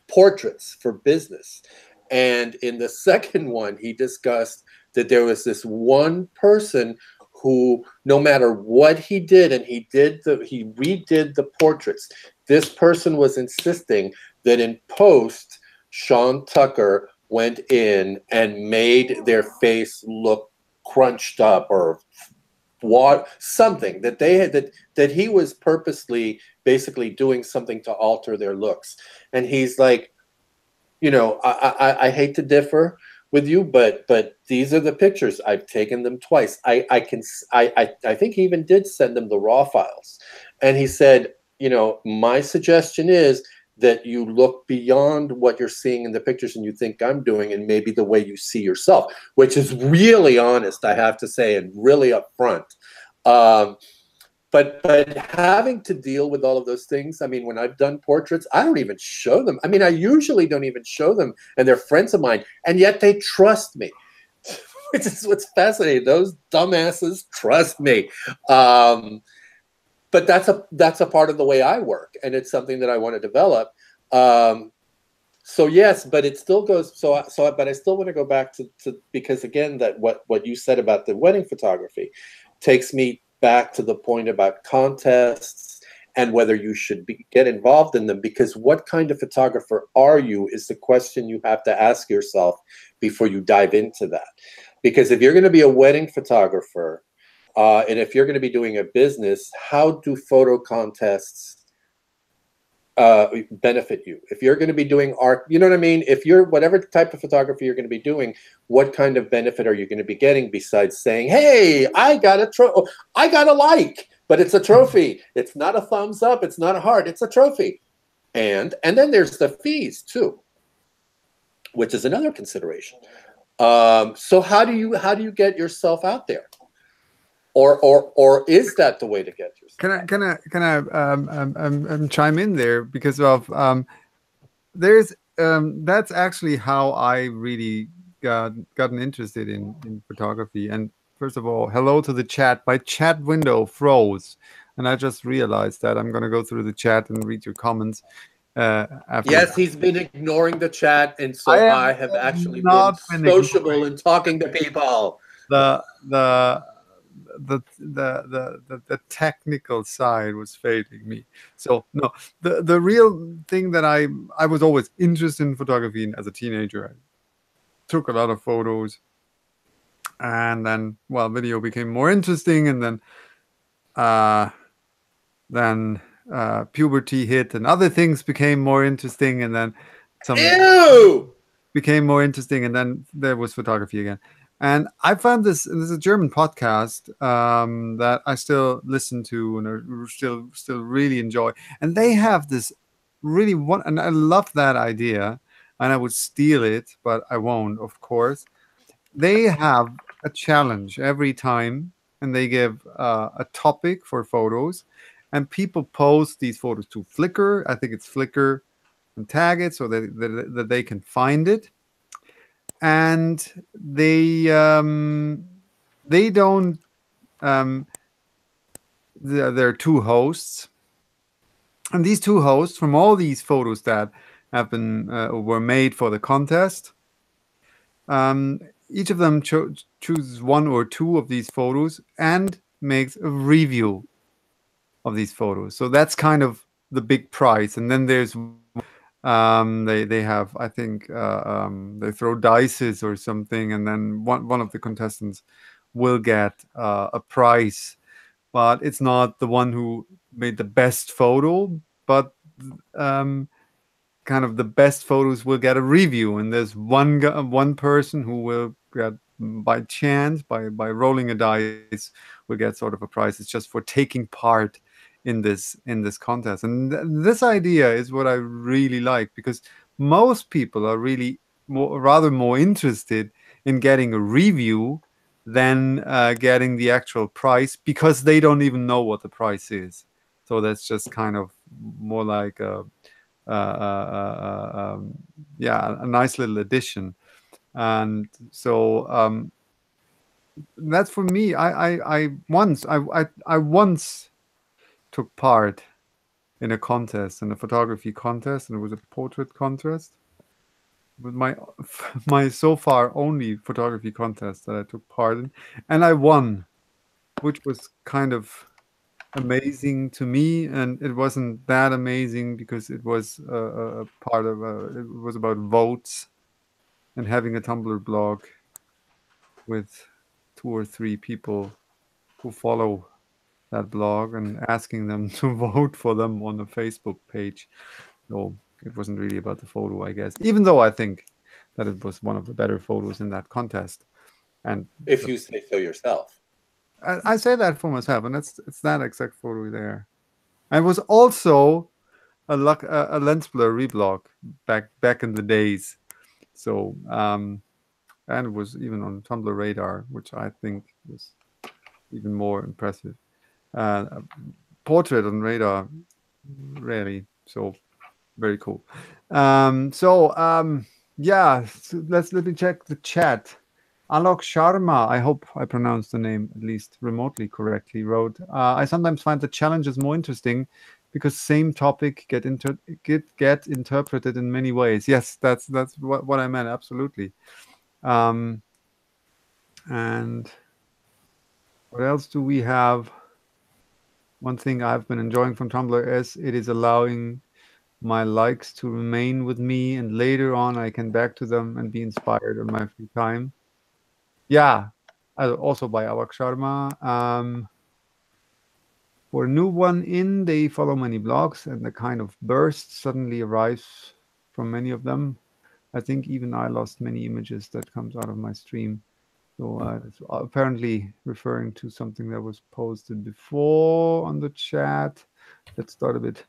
portraits for business. And in the second one, he discussed that there was this one person who, no matter what he did, and he redid the portraits, this person was insisting that in post, Sean Tucker went in and made their face look crunched up or what, something that they had, that he was purposely basically doing something to alter their looks. And he's like, you know, I hate to differ with you, but these are the pictures. I've taken them twice. I think he even did send them the raw files. And he said, you know, my suggestion is that you look beyond what you're seeing in the pictures and you think I'm doing, and maybe the way you see yourself, which is really honest, I have to say, and really upfront. But having to deal with all of those things, I mean, when I've done portraits, I don't even show them. I mean, I usually don't even show them, and they're friends of mine, and yet they trust me, which is what's fascinating. Those dumbasses trust me. But that's a part of the way I work, and it's something that I want to develop. So yes, but it still goes. But I still want to go back to because again, that what you said about the wedding photography takes me back to the point about contests and whether you should get involved in them, because what kind of photographer are you is the question you have to ask yourself before you dive into that. Because if you're going to be a wedding photographer, and if you're going to be doing a business, how do photo contests benefit you? If you're going to be doing art, you know what I mean? If you're whatever type of photography you're going to be doing, what kind of benefit are you going to be getting besides saying, "Hey, I got a like," but it's a trophy. It's not a thumbs up. It's not a heart. It's a trophy. And then there's the fees too, which is another consideration. So how do you get yourself out there? Or is that the way to get yourself? Can I chime in there, because of there's that's actually how I really gotten interested in photography. And first of all, hello to the chat. My chat window froze, and I just realized that. I'm gonna go through the chat and read your comments. After yes, he's been ignoring the chat, and so I have actually been sociable and talking to people. The technical side was failing me. So no, the real thing that I was always interested in photography, and as a teenager I took a lot of photos, and then video became more interesting, and then puberty hit and other things became more interesting, and then some became more interesting, and then there was photography again. And I found this is a German podcast that I still listen to and still really enjoy. And they have this really and I love that idea, and I would steal it, but I won't, of course. They have a challenge every time, and they give a topic for photos, and people post these photos to Flickr. I think it's Flickr, and tag it so that they can find it. And they don't. There are two hosts, and these two hosts from all these photos that have been were made for the contest. Each of them chooses one or two of these photos and makes a review of these photos. So that's kind of the big prize. And then there's they have, I think, they throw dices or something, and then one of the contestants will get a prize, but it's not the one who made the best photo, but kind of the best photos will get a review, and there's one person who will get, by chance, by rolling a dice, will get sort of a prize. It's just for taking part in this contest. And this idea is what I really like, because most people are really rather more interested in getting a review than getting the actual prize, because they don't even know what the price is. So that's just kind of more like yeah, a nice little addition. And so that's for me. I once took part in a contest, in a photography contest, and it was a portrait contest. With my so far only photography contest that I took part in, and I won, which was kind of amazing to me. And it wasn't that amazing because it was a part of it was about votes and having a Tumblr blog with 2 or 3 people who follow that blog and asking them to vote for them on the Facebook page. So it wasn't really about the photo, I guess, even though I think that it was one of the better photos in that contest. And If you say so yourself. I say that for myself, and it's that exact photo there. And it was also a lens blur reblog back in the days. So and it was even on Tumblr radar, which I think was even more impressive. Portrait on radar, rarely. So very cool. Yeah, so let me check the chat. Alok Sharma, I hope I pronounced the name at least remotely correctly, wrote, I sometimes find the challenges more interesting because same topic get interpreted in many ways. Yes, that's what I meant, absolutely. And what else do we have? One thing I've been enjoying from Tumblr is it is allowing my likes to remain with me, and later on I can back to them and be inspired in my free time. Yeah, also by Alok Sharma. For a new one in, they follow many blogs, and the kind of burst suddenly arrives from many of them. I think even I lost many images that comes out of my stream. So it's apparently referring to something that was posted before on the chat. Let's start a bit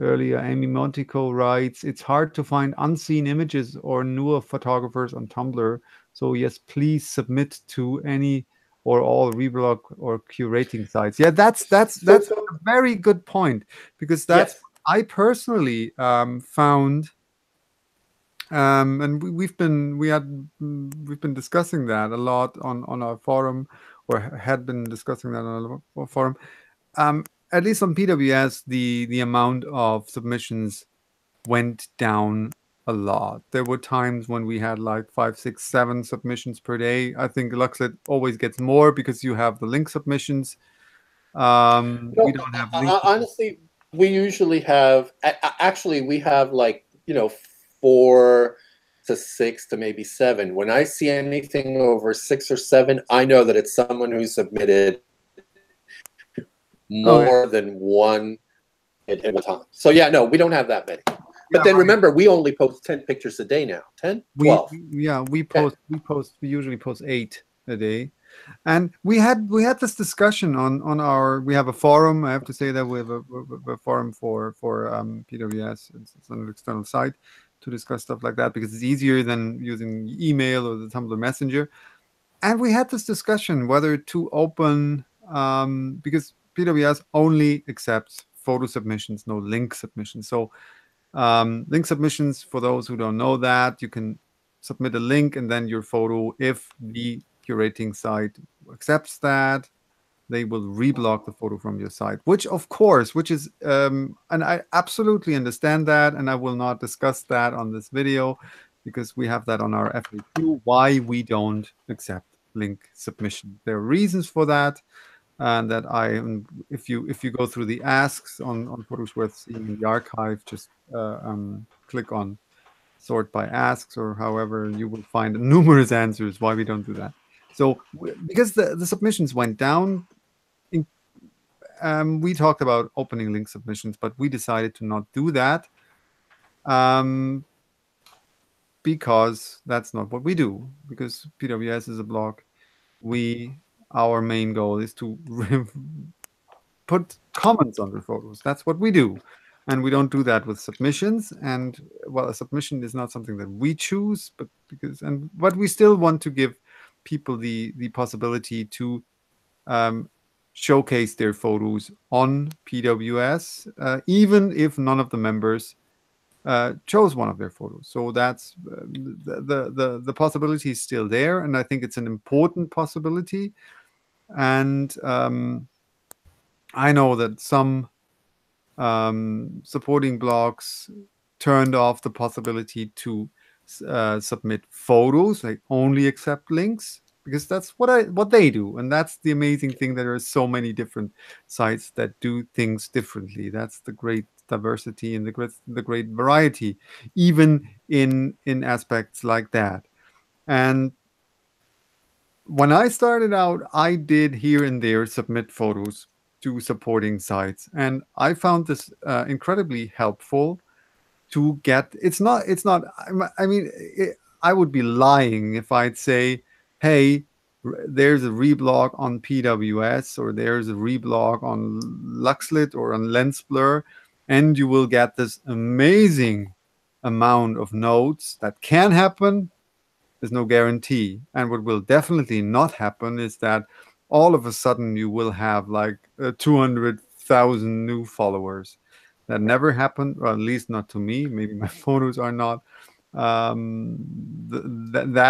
earlier. Amy Montico writes, it's hard to find unseen images or newer photographers on Tumblr. So yes, please submit to any or all reblog or curating sites. Yeah, that's a very good point, because that's Yes. I personally found, and we've been discussing that a lot on our forum, or had been discussing that on our forum. At least on PWS, the amount of submissions went down a lot. There were times when we had like 5, 6, 7 submissions per day. I think Luxlit always gets more because you have the link submissions. We don't have link. Honestly, we usually have. Actually, we have like 4 to 6 to maybe 7. When I see anything over 6 or 7, I know that it's someone who submitted more than one at a time. So yeah, no, we don't have that many. But then remember, we only post 10 pictures a day now. 10, 12. We usually post 8 a day. And we had this discussion on our. We have a forum. I have to say that we have a forum for PWS. It's an external site to discuss stuff like that, because it's easier than using email or the Tumblr Messenger. And we had this discussion whether to open, because PWS only accepts photo submissions, no link submissions. So link submissions, for those who don't know that, you can submit a link and then your photo, if the curating site accepts that, they will reblog the photo from your site, which is and I absolutely understand that, and I will not discuss that on this video because we have that on our FAQ, why we don't accept link submission. There are reasons for that, and that if you go through the asks on Photos Worth Seeing in the archive, just click on sort by asks, or however, you will find numerous answers why we don't do that. So because the submissions went down, we talked about opening link submissions, but we decided to not do that because that's not what we do. Because PWS is a blog, our main goal is to put comments under photos. That's what we do. And we don't do that with submissions. And well, a submission is not something that we choose, but we still want to give people the possibility to showcase their photos on PWS, even if none of the members chose one of their photos. So that's the possibility is still there, and I think it's an important possibility. And I know that some supporting blogs turned off the possibility to submit photos, like only accept links, because that's what they do, and that's the amazing thing. That there are so many different sites that do things differently. That's the great diversity and the great variety, even in aspects like that. And when I started out, I did here and there submit photos to supporting sites, and I found this incredibly helpful to get. It's not I mean, I would be lying if I'd say, hey, there's a reblog on PWS, or there's a reblog on Luxlit or on LensBlur, and you will get this amazing amount of notes. That can happen. There's no guarantee. And what will definitely not happen is that all of a sudden you will have like 200,000 new followers. That never happened, or at least not to me. Maybe my photos are not that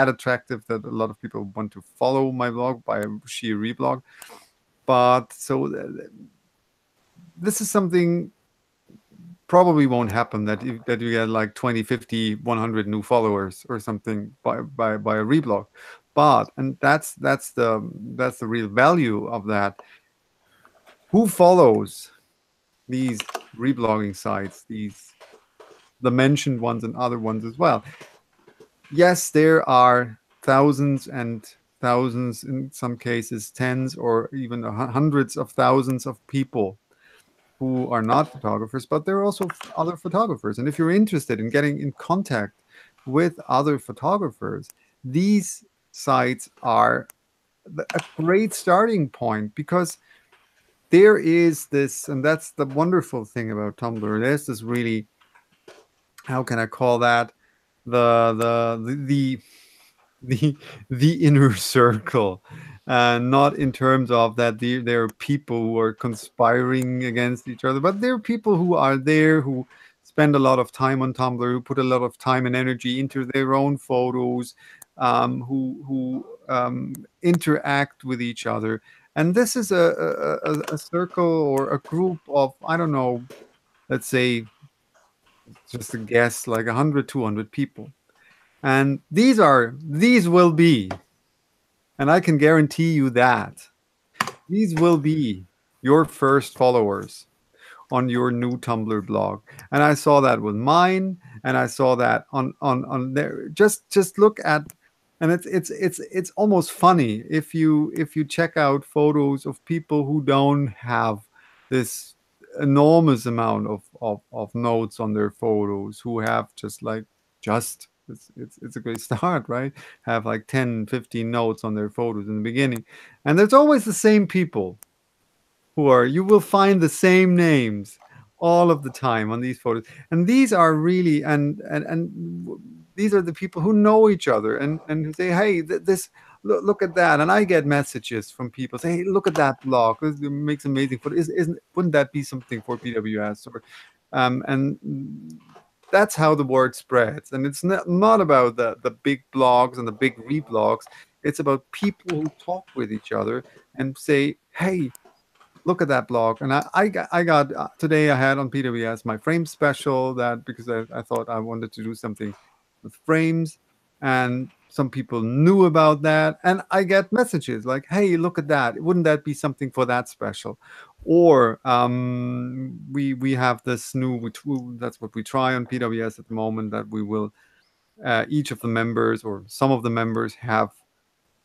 attractive that a lot of people want to follow my blog by a sheer reblog. But so this is something probably won't happen, that you get like 20, 50, 100 new followers or something by a reblog. But, and that's the real value of that. Who follows these reblogging sites, the mentioned ones and other ones as well? Yes, there are thousands and thousands, in some cases tens or even hundreds of thousands of people who are not photographers, but there are also other photographers. And if you're interested in getting in contact with other photographers, these sites are a great starting point, because there is this, and that's the wonderful thing about Tumblr. There's this really, how can I call that, the inner circle, not in terms of that there are people who are conspiring against each other, but there are people who are there, who spend a lot of time on Tumblr, who put a lot of time and energy into their own photos, who interact with each other. And this is a circle or a group of, I don't know, let's say, just a guess, like 100, 200 people. And these will be, and I can guarantee you that these will be your first followers on your new Tumblr blog. And I saw that with mine, and I saw that on there. Just look at, and it's almost funny if you check out photos of people who don't have this enormous amount of notes on their photos, who have just it's a great start, right? Have like 10, 15 notes on their photos in the beginning. And there's always the same people you will find the same names all of the time on these photos. And these are really, and these are the people who know each other and who say, hey, look at that. And I get messages from people say, hey, look at that blog. It makes amazing photos. Wouldn't that be something for PWS? Or, and that's how the word spreads. And it's not about the big blogs and the big reblogs. It's about people who talk with each other and say, hey, look at that blog. And I got today I had on PWS my frame special, that because I thought I wanted to do something with frames, and some people knew about that, and I get messages like, hey, look at that, wouldn't that be something for that special? Or we have this new, that's what we try on PWS at the moment, that we will each of the members, or some of the members, have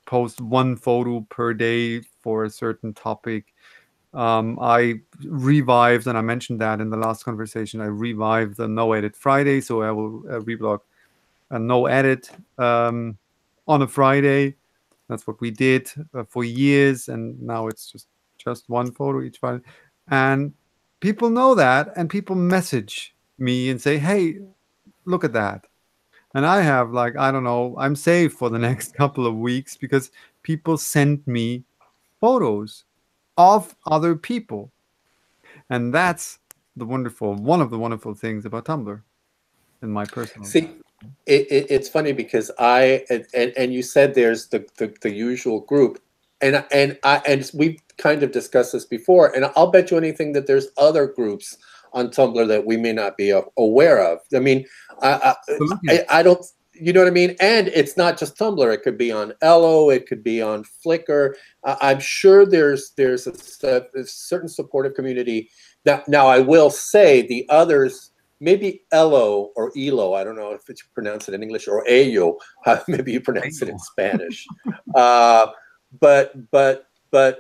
post one photo per day for a certain topic. I revived, and I mentioned that in the last conversation, I revived the No Edit Friday. So I will reblog a no edit on a Friday. That's what we did for years. And now it's just one photo each Friday. And people know that, and people message me and say, hey, look at that. And I have, like, I don't know, I'm safe for the next couple of weeks because people send me photos of other people. And that's one of the wonderful things about Tumblr, in my personal. See, it's funny because and you said there's the usual group, and we've kind of discussed this before, and I'll bet you anything that there's other groups on Tumblr that we may not be aware of. I mean, I don't, you know what I mean? And it's not just Tumblr. It could be on Elo. It could be on Flickr. I'm sure there's a certain supportive community. Now I will say the others, maybe Elo or Elo, I don't know if you pronounce it in English, or Ayo, maybe you pronounce it in Spanish. But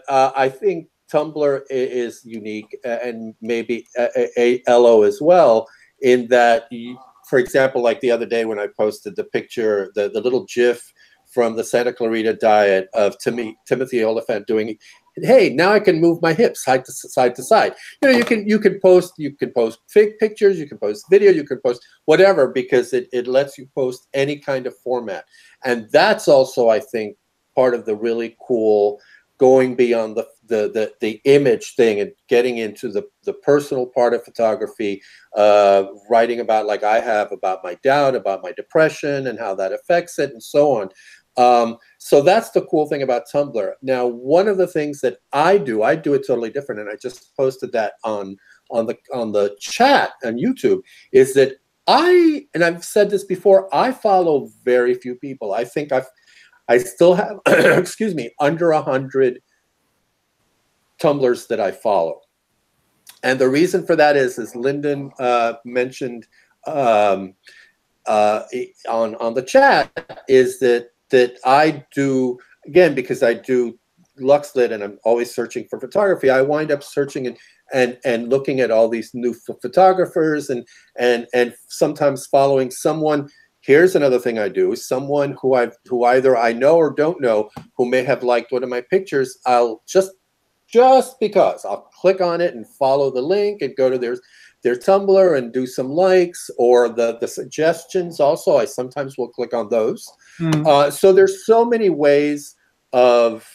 I think Tumblr is unique, and maybe Elo as well, in that, for example, like the other day when I posted the picture, the little GIF from the Santa Clarita Diet of Timothy Oliphant doing, hey, now I can move my hips side to side. You know, you can post fake pictures, you can post video, you can post whatever, because it lets you post any kind of format. And that's also, I think, part of the really cool, going beyond the image thing and getting into the personal part of photography, writing about, like I have, about my doubt, about my depression and how that affects it, and so on. So that's the cool thing about Tumblr. Now, one of the things that I do it totally different, and I just posted that on the chat on YouTube, is that and I've said this before, I follow very few people. I think I still have, excuse me, under 100 Tumblrs that I follow. And the reason for that is, as Lyndon mentioned on the chat, is that I do, again, because I do Luxlit and I'm always searching for photography, I wind up searching and looking at all these new photographers and sometimes following someone. Here's another thing I do: someone who either I know or don't know, who may have liked one of my pictures, I'll just because I'll click on it and follow the link and go to their Tumblr and do some likes, or the suggestions. Also, I sometimes will click on those. So there's so many ways of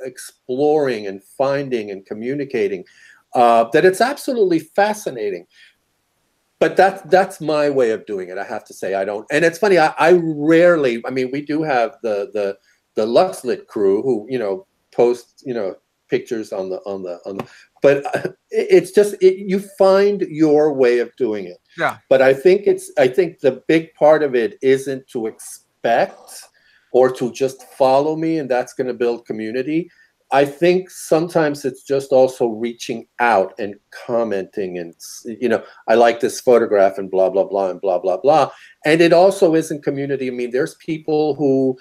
exploring and finding and communicating that it's absolutely fascinating. But that's my way of doing it, I have to say. I don't, and it's funny, I rarely, I mean, we do have the Luxlit crew who, you know, post, you know, pictures on the but it's just, you find your way of doing it. Yeah. But I think the big part of it isn't to expect or to just follow me and that's going to build community. I think sometimes it's just also reaching out and commenting and, you know, I like this photograph and blah, blah, blah, and blah, blah, blah. And it also isn't community. I mean, there's people who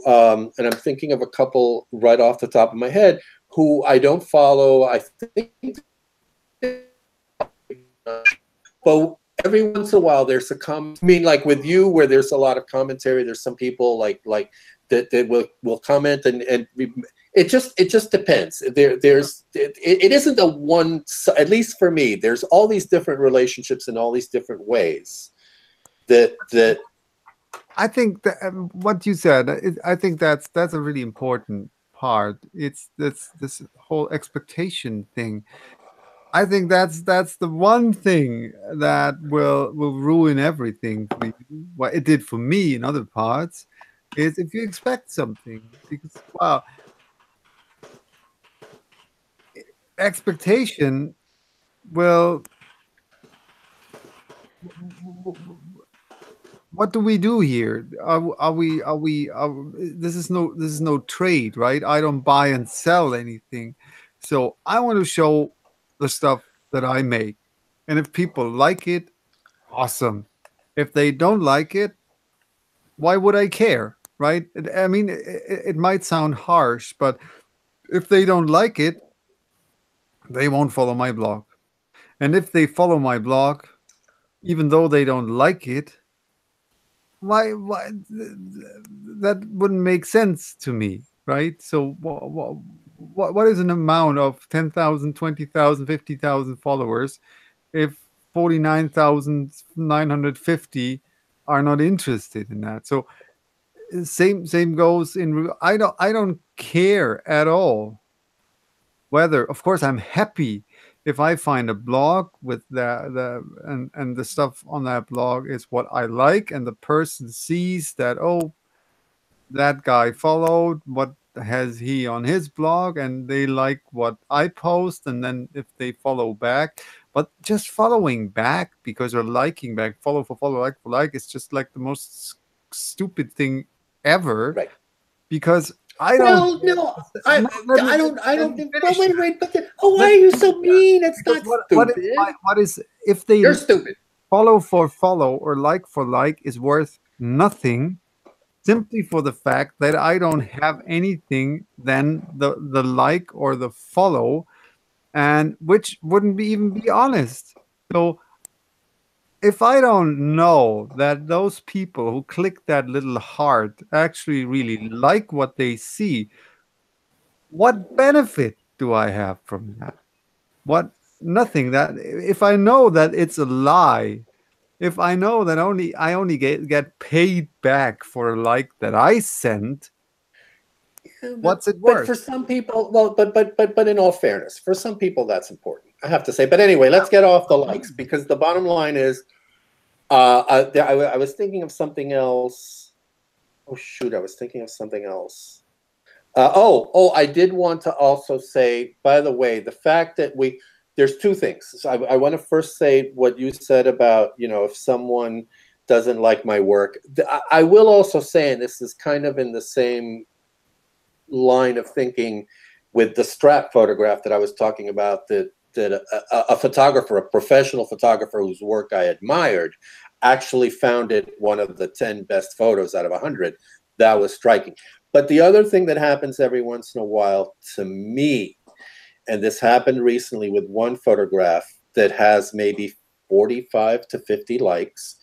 and I'm thinking of a couple right off the top of my head, who I don't follow. I think, but every once in a while there's a comment. I mean, like with you, where there's a lot of commentary, there's some people like that will comment, and it just depends. It isn't a one, at least for me, there's all these different relationships in all these different ways that I think that what you said, I think that's a really important part. It's this whole expectation thing. I think that's the one thing that will ruin everything for you. What it did for me in other parts is if you expect something, because wow, expectation will. What do we do here? Are we this is no trade, right? I don't buy and sell anything. So I want to show the stuff that I make. And if people like it, awesome. If they don't like it, why would I care, right? I mean, it might sound harsh, but if they don't like it, they won't follow my blog. And if they follow my blog, even though they don't like it, why that wouldn't make sense to me, right? So what is an amount of 10,000, 20,000, 50,000 followers if 49,950 are not interested in that? So same goes in. I don't care at all whether. Of course, I'm happy if I find a blog with and the stuff on that blog is what I like, and the person sees that, oh, that guy followed what has he on his blog, and they like what I post, and then if they follow back. But just following back because you're liking back, follow for follow, like for like, is just like the most stupid thing ever. Right. Because I Well, don't. no, No, let me- I don't, let me well, finish. wait, but oh, why Let are me you finish so mean? It's because not what stupid. what is if they You're stupid. follow for follow or like for like is worth nothing, simply for the fact that I don't have anything than the like or the follow, and which wouldn't be even be honest. So if I don't know that those people who click that little heart actually really like what they see, what benefit do I have from that? What? Nothing. That if I know that it's a lie, if I know that I only get paid back for a like that I sent, what's it But worth? for some people, well, but in all fairness, for some people that's important, I have to say. But anyway, let's get off the likes, because the bottom line is, I was thinking of something else. Oh shoot, I was thinking of something else. I did want to also say, by the way, the fact that there's two things. So I want to first say what you said about, if someone doesn't like my work. I will also say, and this is kind of in the same line of thinking with the strap photograph that I was talking about, that a photographer, a professional photographer whose work I admired, actually found it one of the 10 best photos out of 100. That was striking. But the other thing that happens every once in a while to me, and this happened recently with one photograph that has maybe 45 to 50 likes,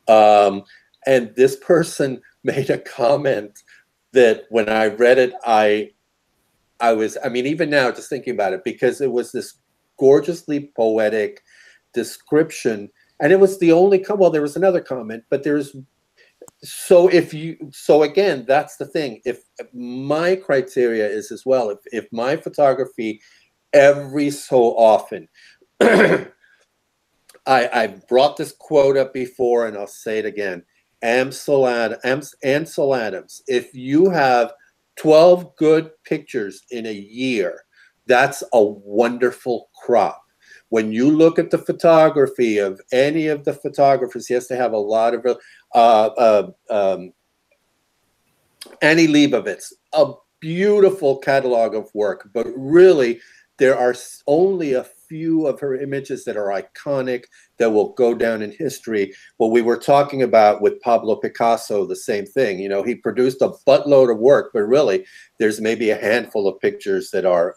and this person made a comment that when I read it, I mean, even now, just thinking about it, because it was this gorgeously poetic description, and it was the only, well, there was another comment, but so again, that's the thing. If my criteria is as well, if my photography every so often, I brought this quote up before and I'll say it again. Ansel Adams, if you have 12 good pictures in a year, that's a wonderful crop. When you look at the photography of any of the photographers, he has to have a lot of Annie Leibovitz, a beautiful catalog of work, but really there are only a few of her images that are iconic, that will go down in history. What we were talking about with Pablo Picasso, the same thing. He produced a buttload of work, but really there's maybe a handful of pictures that are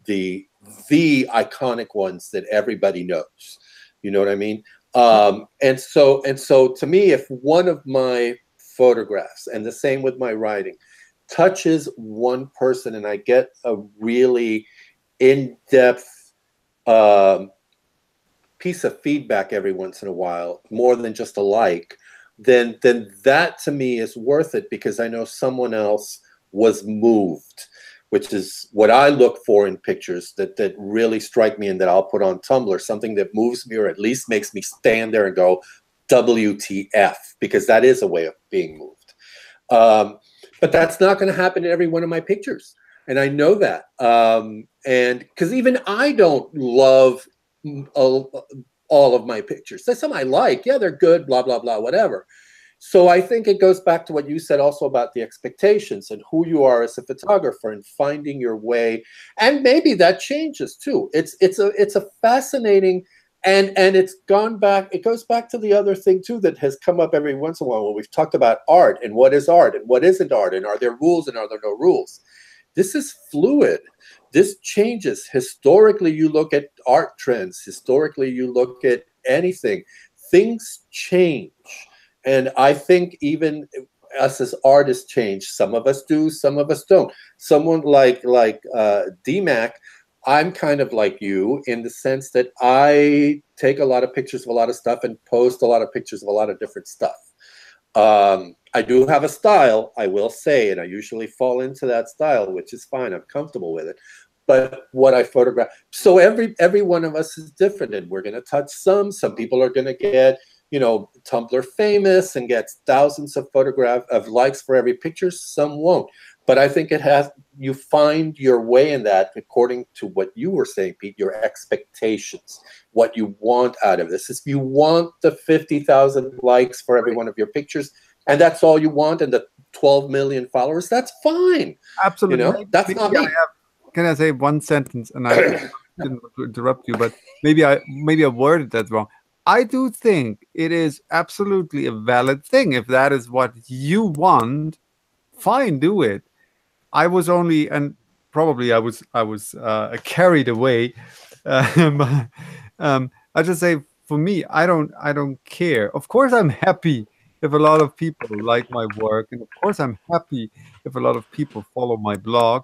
the iconic ones that everybody knows. You know what I mean? And so to me, if one of my photographs, and the same with my writing, touches one person and I get a really in-depth piece of feedback every once in a while, more than just a like, then that to me is worth it, because I know someone else was moved, which is what I look for in pictures that really strike me and that I'll put on Tumblr, something that moves me or at least makes me stand there and go, WTF, because that is a way of being moved. But that's not going to happen in every one of my pictures. And I know that. And because even I don't love all of my pictures. There's some I like. Yeah, they're good, blah, blah, blah, whatever. So I think it goes back to what you said also about the expectations and who you are as a photographer and finding your way. And maybe that changes too. It's a fascinating, and it's gone back. It goes back to the other thing too that has come up every once in a while when we've talked about art and what is art and what isn't art, and are there rules and are there no rules. This is fluid. This changes. Historically, you look at art trends. Historically, you look at anything. Things change. And I think even us as artists change. Some of us do, some of us don't. Someone like DMac, I'm kind of like you in the sense that I take a lot of pictures of a lot of stuff and post a lot of pictures of a lot of different stuff. I do have a style, I will say, and I usually fall into that style, which is fine. I'm comfortable with it. But what I photograph, so every one of us is different, and we're going to touch some. Some people are going to get, you know, Tumblr famous and get thousands of likes for every picture. Some won't. But I think you find your way in that according to what you were saying, Pete, your expectations, what you want out of this. If you want the 50,000 likes for every one of your pictures, and that's all you want, and the 12 million followers, that's fine. Absolutely. You know, that's not me. Can I say one sentence? And I didn't want to interrupt you, but maybe I worded that wrong. I do think it is absolutely a valid thing. If that is what you want, fine, do it. I was only, and probably I was carried away. I just say, for me, I don't care. Of course, I'm happy if a lot of people like my work, and of course, I'm happy if a lot of people follow my blog.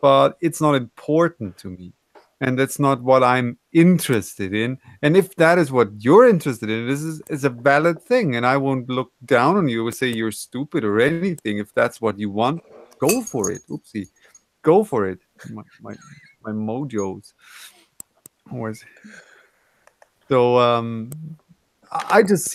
But it's not important to me, and that's not what I'm interested in. And if that is what you're interested in, this is a valid thing, and I won't look down on you or say you're stupid or anything. If that's what you want, go for it. Oopsie, go for it. My mojos. Always. So I just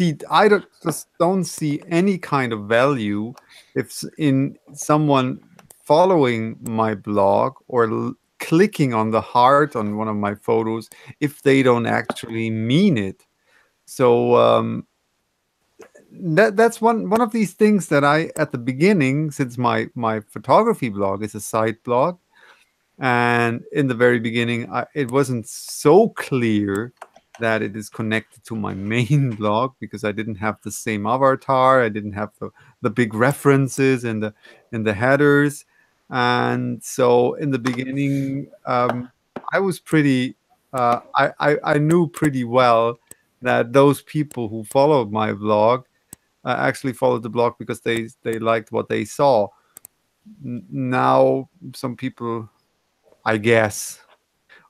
don't see any kind of value if in someone following my blog or clicking on the heart on one of my photos if they don't actually mean it. So that's one of these things that I, at the beginning, since my photography blog is a side blog, and in the very beginning it wasn't so clear that it is connected to my main blog, because I didn't have the same avatar, I didn't have the big references in the headers. And so in the beginning, I was pretty I knew pretty well that those people who followed my blog actually followed the blog because they liked what they saw. Now some people, I guess,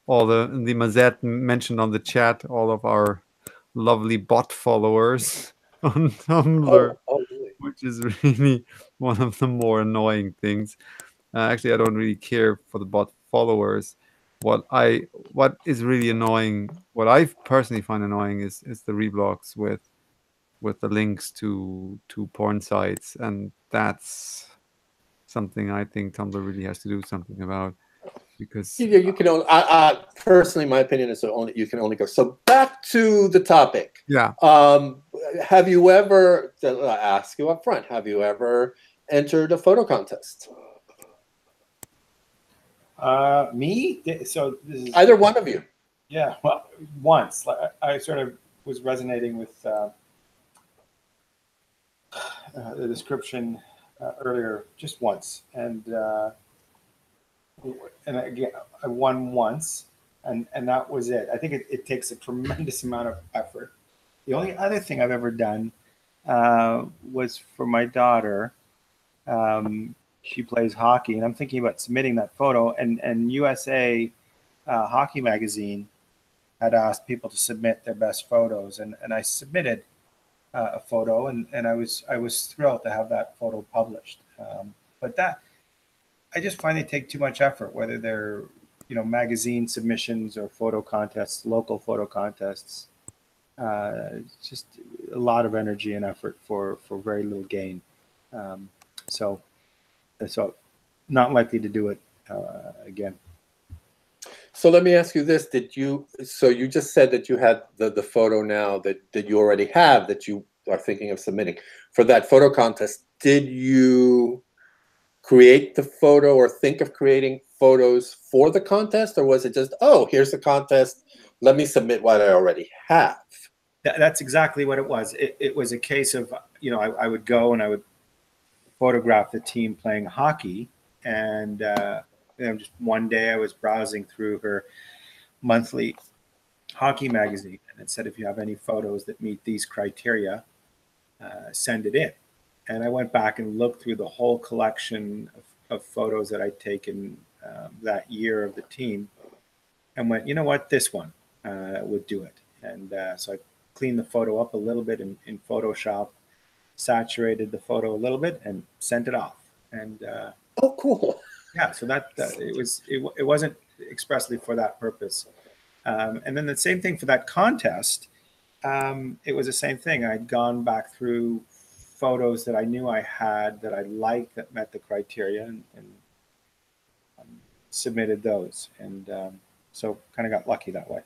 all the Mazette mentioned on the chat, all of our lovely bot followers on Tumblr, Really? which is really one of the more annoying things. Actually, I don't really care for the bot followers. What is really annoying, what I personally find annoying, is the reblogs with the links to porn sites, and that's something I think Tumblr really has to do something about. Because you can only, personally, my opinion is you can only go. So back to the topic. yeah. Have you ever, I'll ask you up front, have you ever entered a photo contest? Me? So this is Either one of you. Yeah, well, once. I sort of was resonating with the description earlier, just once, and again, I won once, and that was it. I think it takes a tremendous amount of effort. The only other thing I've ever done was for my daughter. She plays hockey, and I'm thinking about submitting that photo. And USA Hockey Magazine had asked people to submit their best photos, and I submitted a photo, and I was thrilled to have that photo published. But that, I just find they take too much effort, whether they're, you know, magazine submissions or photo contests, local photo contests. It's just a lot of energy and effort for very little gain. So not likely to do it again. So let me ask you this: so you just said that you had the photo now that you already have, that you are thinking of submitting for that photo contest. Did you create the photo or think of creating photos for the contest, or was it just, oh, here's the contest, let me submit what I already have? That's exactly what it was. It was a case of, you know, I would go and I would photograph the team playing hockey, and you know, just one day I was browsing through her monthly hockey magazine, and it said, if you have any photos that meet these criteria, send it in. And I went back and looked through the whole collection of photos that I'd taken that year of the team, and went, you know what, this one would do it. And so I cleaned the photo up a little bit in Photoshop, saturated the photo a little bit, and sent it off. And oh, cool. yeah, so that it wasn't expressly for that purpose. And then the same thing for that contest. It was the same thing. I'd gone back through photos that I knew I had that I liked that met the criteria, and submitted those. And so kind of got lucky that way.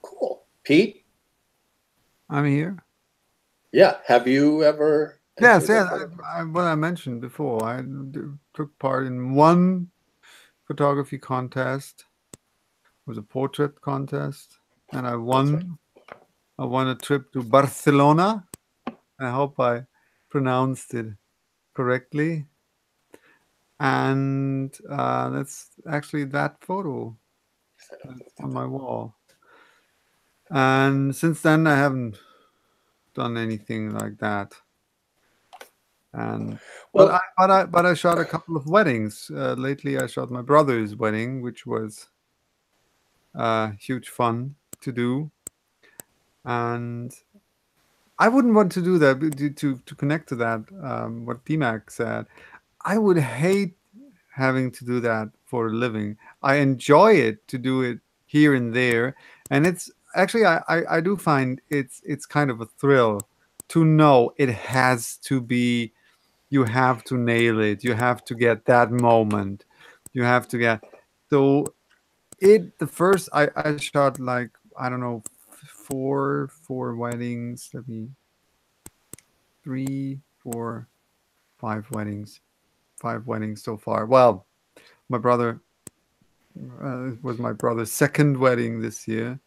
Cool. Pete? I'm here. Yeah. Have you ever? Yes, yes. What I mentioned before, I took part in one photography contest. It was a portrait contest, and I won. I won a trip to Barcelona. I hope I pronounced it correctly. And that's actually that photo that's on my wall. And since then, I haven't done anything like that. And Well, but I shot a couple of weddings lately. I shot my brother's wedding, which was huge fun to do. And I wouldn't want to do that. But to connect to that, what DMac said, I would hate having to do that for a living. I enjoy it to do it here and there, and it's actually I do find it's kind of a thrill to know it has to be. You have to nail it. You have to get that moment. You have to get so the first I shot like I don't know four weddings. Let me 3, 4, 5 weddings. 5 weddings so far. Well, my brother it was my brother's second wedding this year.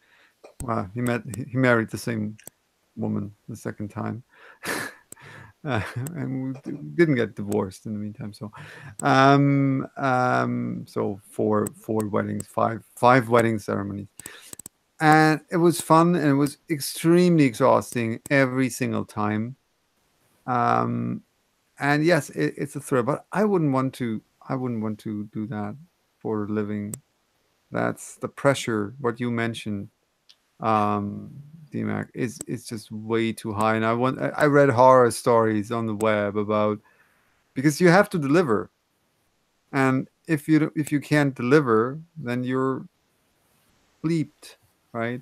He married the same woman the second time. And we didn't get divorced in the meantime. So, so four weddings, five wedding ceremonies, and it was fun and it was extremely exhausting every single time. And yes, it's a thrill, but I wouldn't want to do that for a living. That's the pressure. What you mentioned, DMac, is just way too high. And I read horror stories on the web about because you have to deliver, and if you can't deliver, then you're bleeped, right?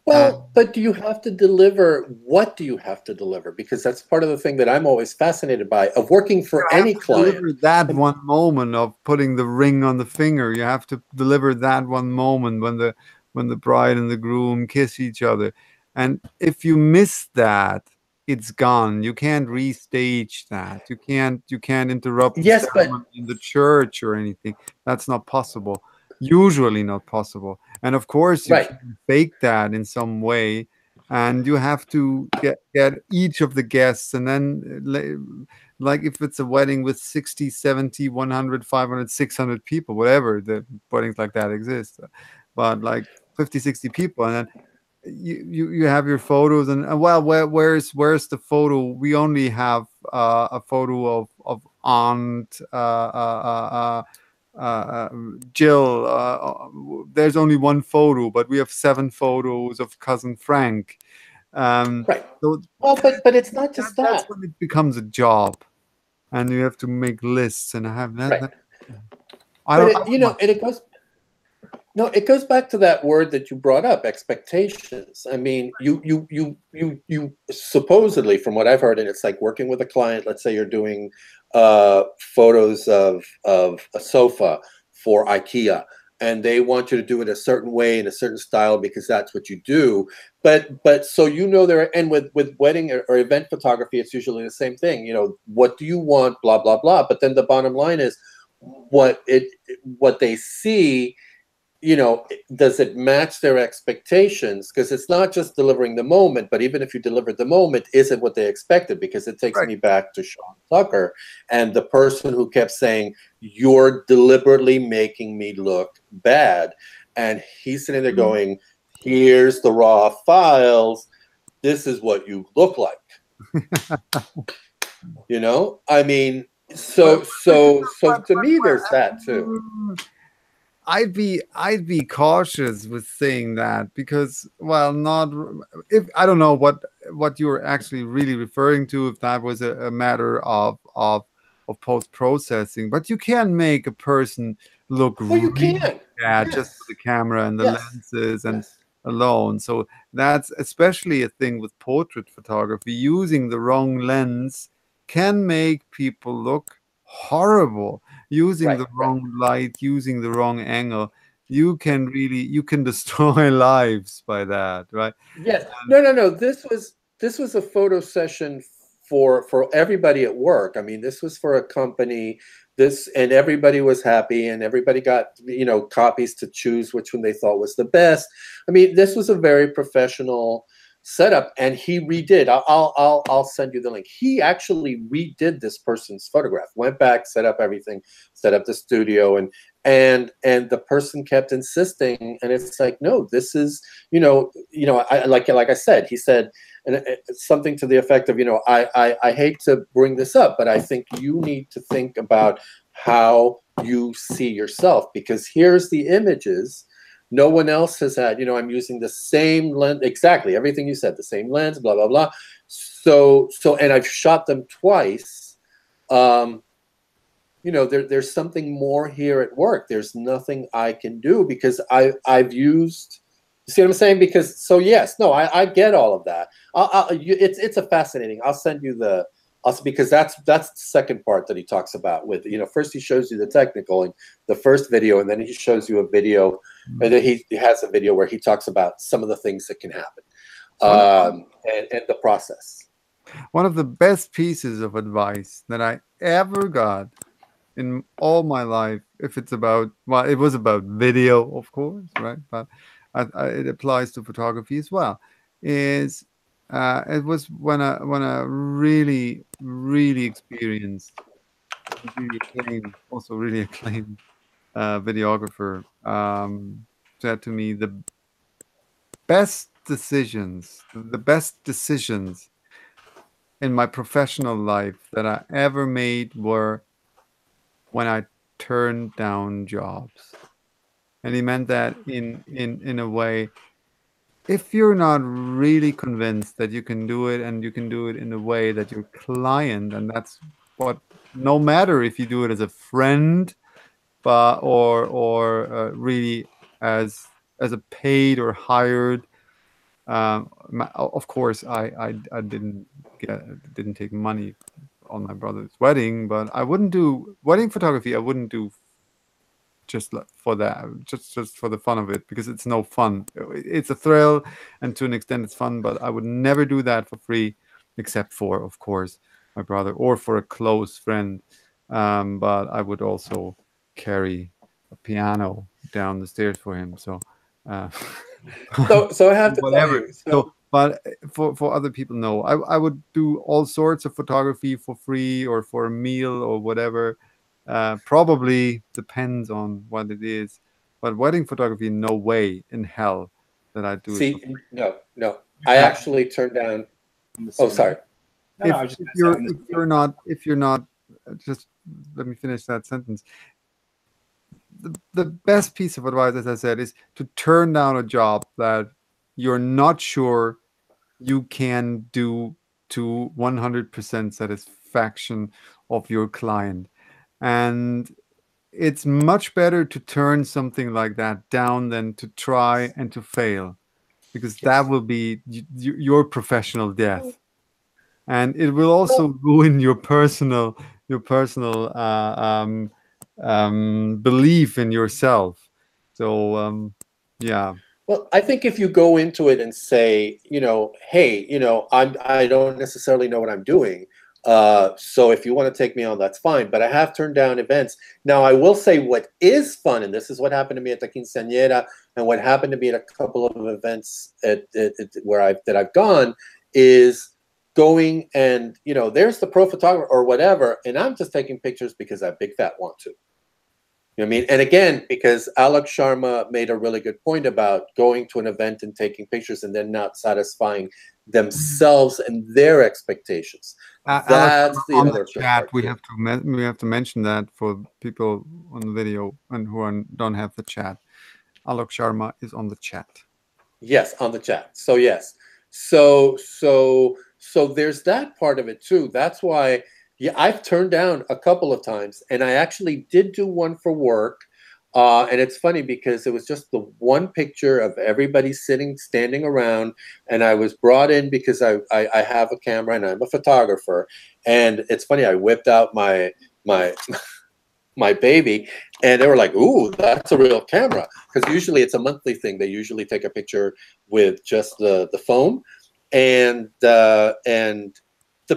Well, but do you have to deliver? What do you have to deliver? Because that's part of the thing that I'm always fascinated by of working for any client. Deliver that one moment of putting the ring on the finger. You have to deliver that one moment when the bride and the groom kiss each other. And if you miss that, it's gone. You can't restage that. You can't interrupt the Yes, but ceremony in the church or anything. That's not possible. Usually not possible. And of course you right. can fake that in some way. And you have to get each of the guests, and then like if it's a wedding with 60, 70, 100, 500, 600 people, whatever, the weddings like that exist, but like 50, 60 people, and then you have your photos, and well, where's the photo? We only have a photo of Aunt Jill. There's only one photo, but we have 7 photos of cousin Frank. Right. So well, but it's not just that. That's when it becomes a job, and you have to make lists and have that. Right. It goes back to that word that you brought up, expectations. I mean, you supposedly, from what I've heard, and it's like working with a client. Let's say you're doing photos of a sofa for IKEA, and they want you to do it a certain way in a certain style because that's what you do. But so there, and with wedding or event photography, it's usually the same thing. What do you want? Blah blah blah. But then the bottom line is what they see. Does it match their expectations? Because it's not just delivering the moment, but even if you delivered the moment, is it what they expected? Because it takes me back to Sean Tucker and the person who kept saying, "You're deliberately making me look bad." And he's sitting there going, "Here's the raw files. This is what you look like." I mean, so to me, there's that too. I'd be cautious with saying that because, well, not if I don't know what what you're actually really referring to, if that was a matter of post-processing. But you can make a person look Well, you really can. bad just Yes. with the camera and the Yes. lenses and Yes. alone. So that's especially a thing with portrait photography. Using the wrong lens can make people look horrible. Using Right. the Right. wrong light, using the wrong angle, you can destroy lives by that, right? Yes. No, no, no. This was a photo session for everybody at work. I mean, this was for a company. This, and everybody was happy, and everybody got, copies to choose which one they thought was the best. I mean, this was a very professional setup, and he redid. I'll send you the link. He actually redid this person's photograph. Went back, set up everything, set up the studio, and the person kept insisting, and it's like, no, this is, like I said, he said, and something to the effect of, I hate to bring this up, but I think you need to think about how you see yourself, because here's the images. No one else has had, I'm using the same lens, exactly everything you said, the same lens, blah, blah, blah. So, and I've shot them twice. There's something more here at work. There's nothing I can do because I've used, you see what I'm saying? Because, so yes, no, I get all of that. It's a fascinating, I'll send you because that's the second part that he talks about with, first he shows you the technical in the first video, and then he shows you a video, and then he has a video where he talks about some of the things that can happen, and the process. One of the best pieces of advice that I ever got in all my life, if it's about, well, it was about video, of course, right? But it applies to photography as well. Is it was when a really, really experienced, also really acclaimed videographer said to me, the best decisions in my professional life that I ever made were when I turned down jobs. And he meant that in a way, if you're not really convinced that you can do it, and you can do it in a way that your client, and that's what, no matter if you do it as a friend, but really as a paid or hired. Of course, I didn't take money on my brother's wedding, but I wouldn't do wedding photography. I wouldn't do just for that, just for the fun of it, because it's no fun. It's a thrill, and to an extent it's fun, but I would never do that for free, except for, of course, my brother or for a close friend. But I would also carry a piano down the stairs for him. So So I have to tell whatever. you. So, but for other people, no, I would do all sorts of photography for free or for a meal or whatever. Probably depends on what it is, but wedding photography, no way in hell that I do it for See, free. no. I actually turned down. Oh, sorry. No, no, I was just If gonna say if you're not, just let me finish that sentence. The best piece of advice, as I said, is to turn down a job that you're not sure you can do to 100% satisfaction of your client. And it's much better to turn something like that down than to try and to fail, because that will be your professional death, and it will also ruin your personal belief in yourself. So yeah. Well, I think if you go into it and say, hey, I don't necessarily know what I'm doing. So if you want to take me on, that's fine. But I have turned down events. Now, I will say what is fun, and this is what happened to me at the quinceañera, and what happened to me at a couple of events that I've gone, is going and, there's the pro photographer or whatever, and I'm just taking pictures because I big fat want to. You know what I mean? And again, because Alok Sharma made a really good point about going to an event and taking pictures and then not satisfying themselves and their expectations. That's the on other the chat, part we too. have to mention that for people on the video and who don't have the chat. Alok Sharma is on the chat. Yes, on the chat. So yes. So there's that part of it too. That's why, yeah, I've turned down a couple of times, and I actually did do one for work. And it's funny because it was just the one picture of everybody standing around, and I was brought in because I have a camera and I'm a photographer. And it's funny, I whipped out my baby, and they were like, "Ooh, that's a real camera," because usually it's a monthly thing. They usually take a picture with just the phone, and the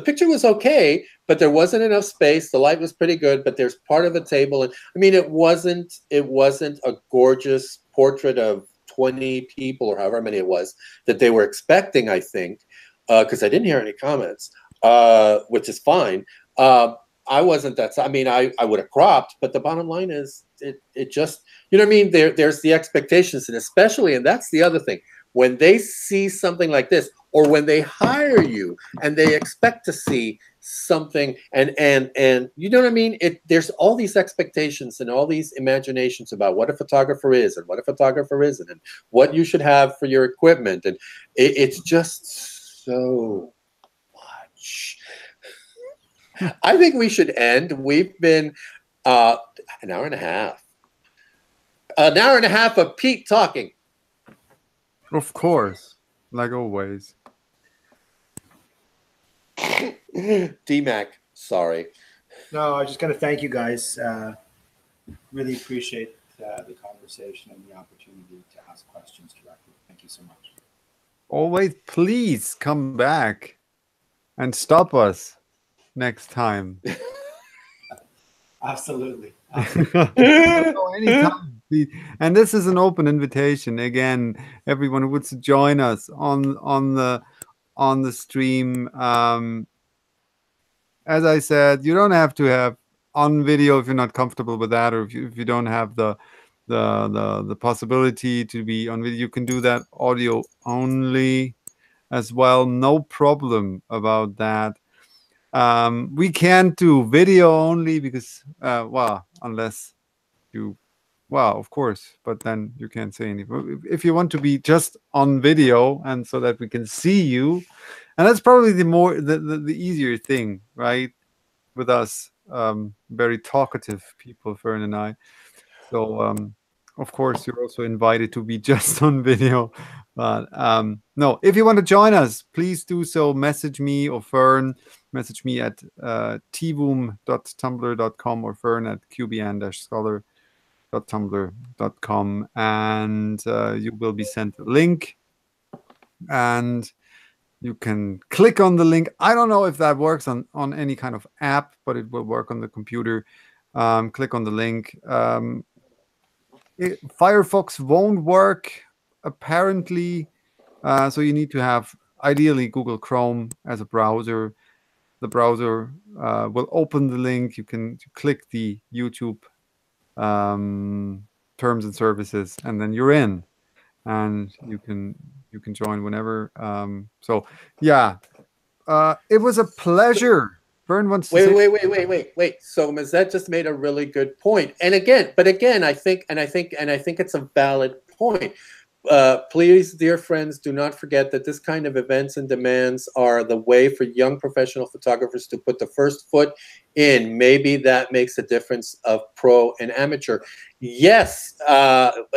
picture was okay, but there wasn't enough space. The light was pretty good, but there's part of a table, and I mean, it wasn't a gorgeous portrait of 20 people or however many it was that they were expecting, I think, because I didn't hear any comments, which is fine. I wasn't that. I mean, I would have cropped, but the bottom line is, it just, you know what I mean? There's the expectations, and especially, and that's the other thing, when they see something like this, or when they hire you and they expect to see something, and you know what I mean? There's all these expectations and all these imaginations about what a photographer is and what a photographer isn't, and what you should have for your equipment, and it's just so much. I think we should end. We've been an hour and a half. An hour and a half of Pete talking. Of course, like always. DMac, sorry. No, I was just going to thank you guys. Really appreciate the conversation and the opportunity to ask questions directly. Thank you so much. Always, please come back and stop us next time. Absolutely. Anytime. And this is an open invitation. Again, everyone who wants to join us on the stream. As I said, you don't have to have on video if you're not comfortable with that, or if you don't have the possibility to be on video. You can do that audio only as well. No problem about that. We can't do video only because, well, unless you, well, of course, but then you can't say anything. If you want to be just on video and so that we can see you, and that's probably the easier thing, right? With us, very talkative people, Fern and I. So, of course, you're also invited to be just on video. But no, if you want to join us, please do so. Message me or Fern. Message me at tvoom.tumblr.com or Fern at qbn-scholar.tumblr.com, and you will be sent a link, and you can click on the link. I don't know if that works on any kind of app, but it will work on the computer. Click on the link. Firefox won't work apparently, so you need to have ideally Google Chrome as a browser. The browser will open the link. You can click the YouTube terms and services, and then you're in, and you can join whenever. So yeah, it was a pleasure. Fern wants to wait. So Mazette just made a really good point. And again, I think it's a valid point. Please, dear friends, do not forget that this kind of events and demands are the way for young professional photographers to put the first foot in. Maybe that makes a difference of pro and amateur. Yes,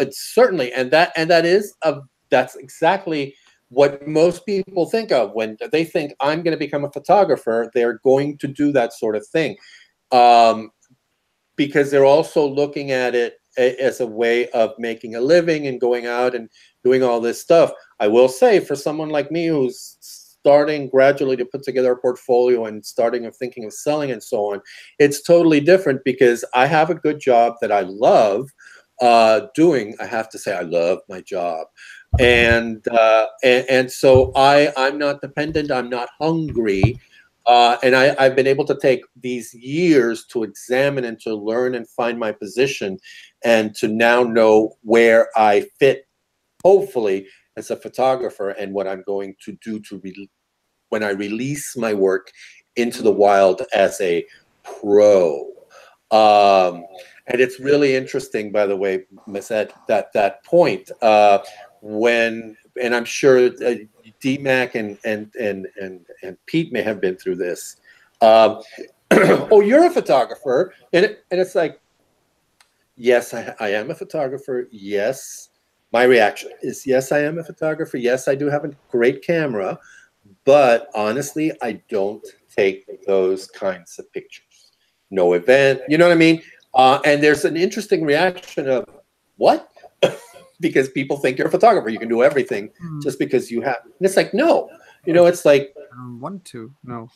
certainly, and that's exactly what most people think of when they think I'm going to become a photographer. They're going to do that sort of thing, because they're also looking at it as a way of making a living and going out and doing all this stuff. I will say, for someone like me who's starting gradually to put together a portfolio and starting of thinking of selling and so on, it's totally different because I have a good job that I love doing. I have to say, I love my job. And so I'm not dependent. I'm not hungry. And I've been able to take these years to examine and to learn and find my position, and to now know where I fit, hopefully, as a photographer, and what I'm going to do when I release my work into the wild as a pro. And it's really interesting, by the way, Ms. Ed, that point, and I'm sure DMac and Pete may have been through this. Oh, you're a photographer, and it's like, yes, I am a photographer. Yes, my reaction is yes, I am a photographer. Yes, I do have a great camera, but honestly, I don't take those kinds of pictures. No event, you know what I mean? And there's an interesting reaction of what? Because people think you're a photographer. You can do everything just because you have. And it's like, no, you know, it's like. I don't want to. No.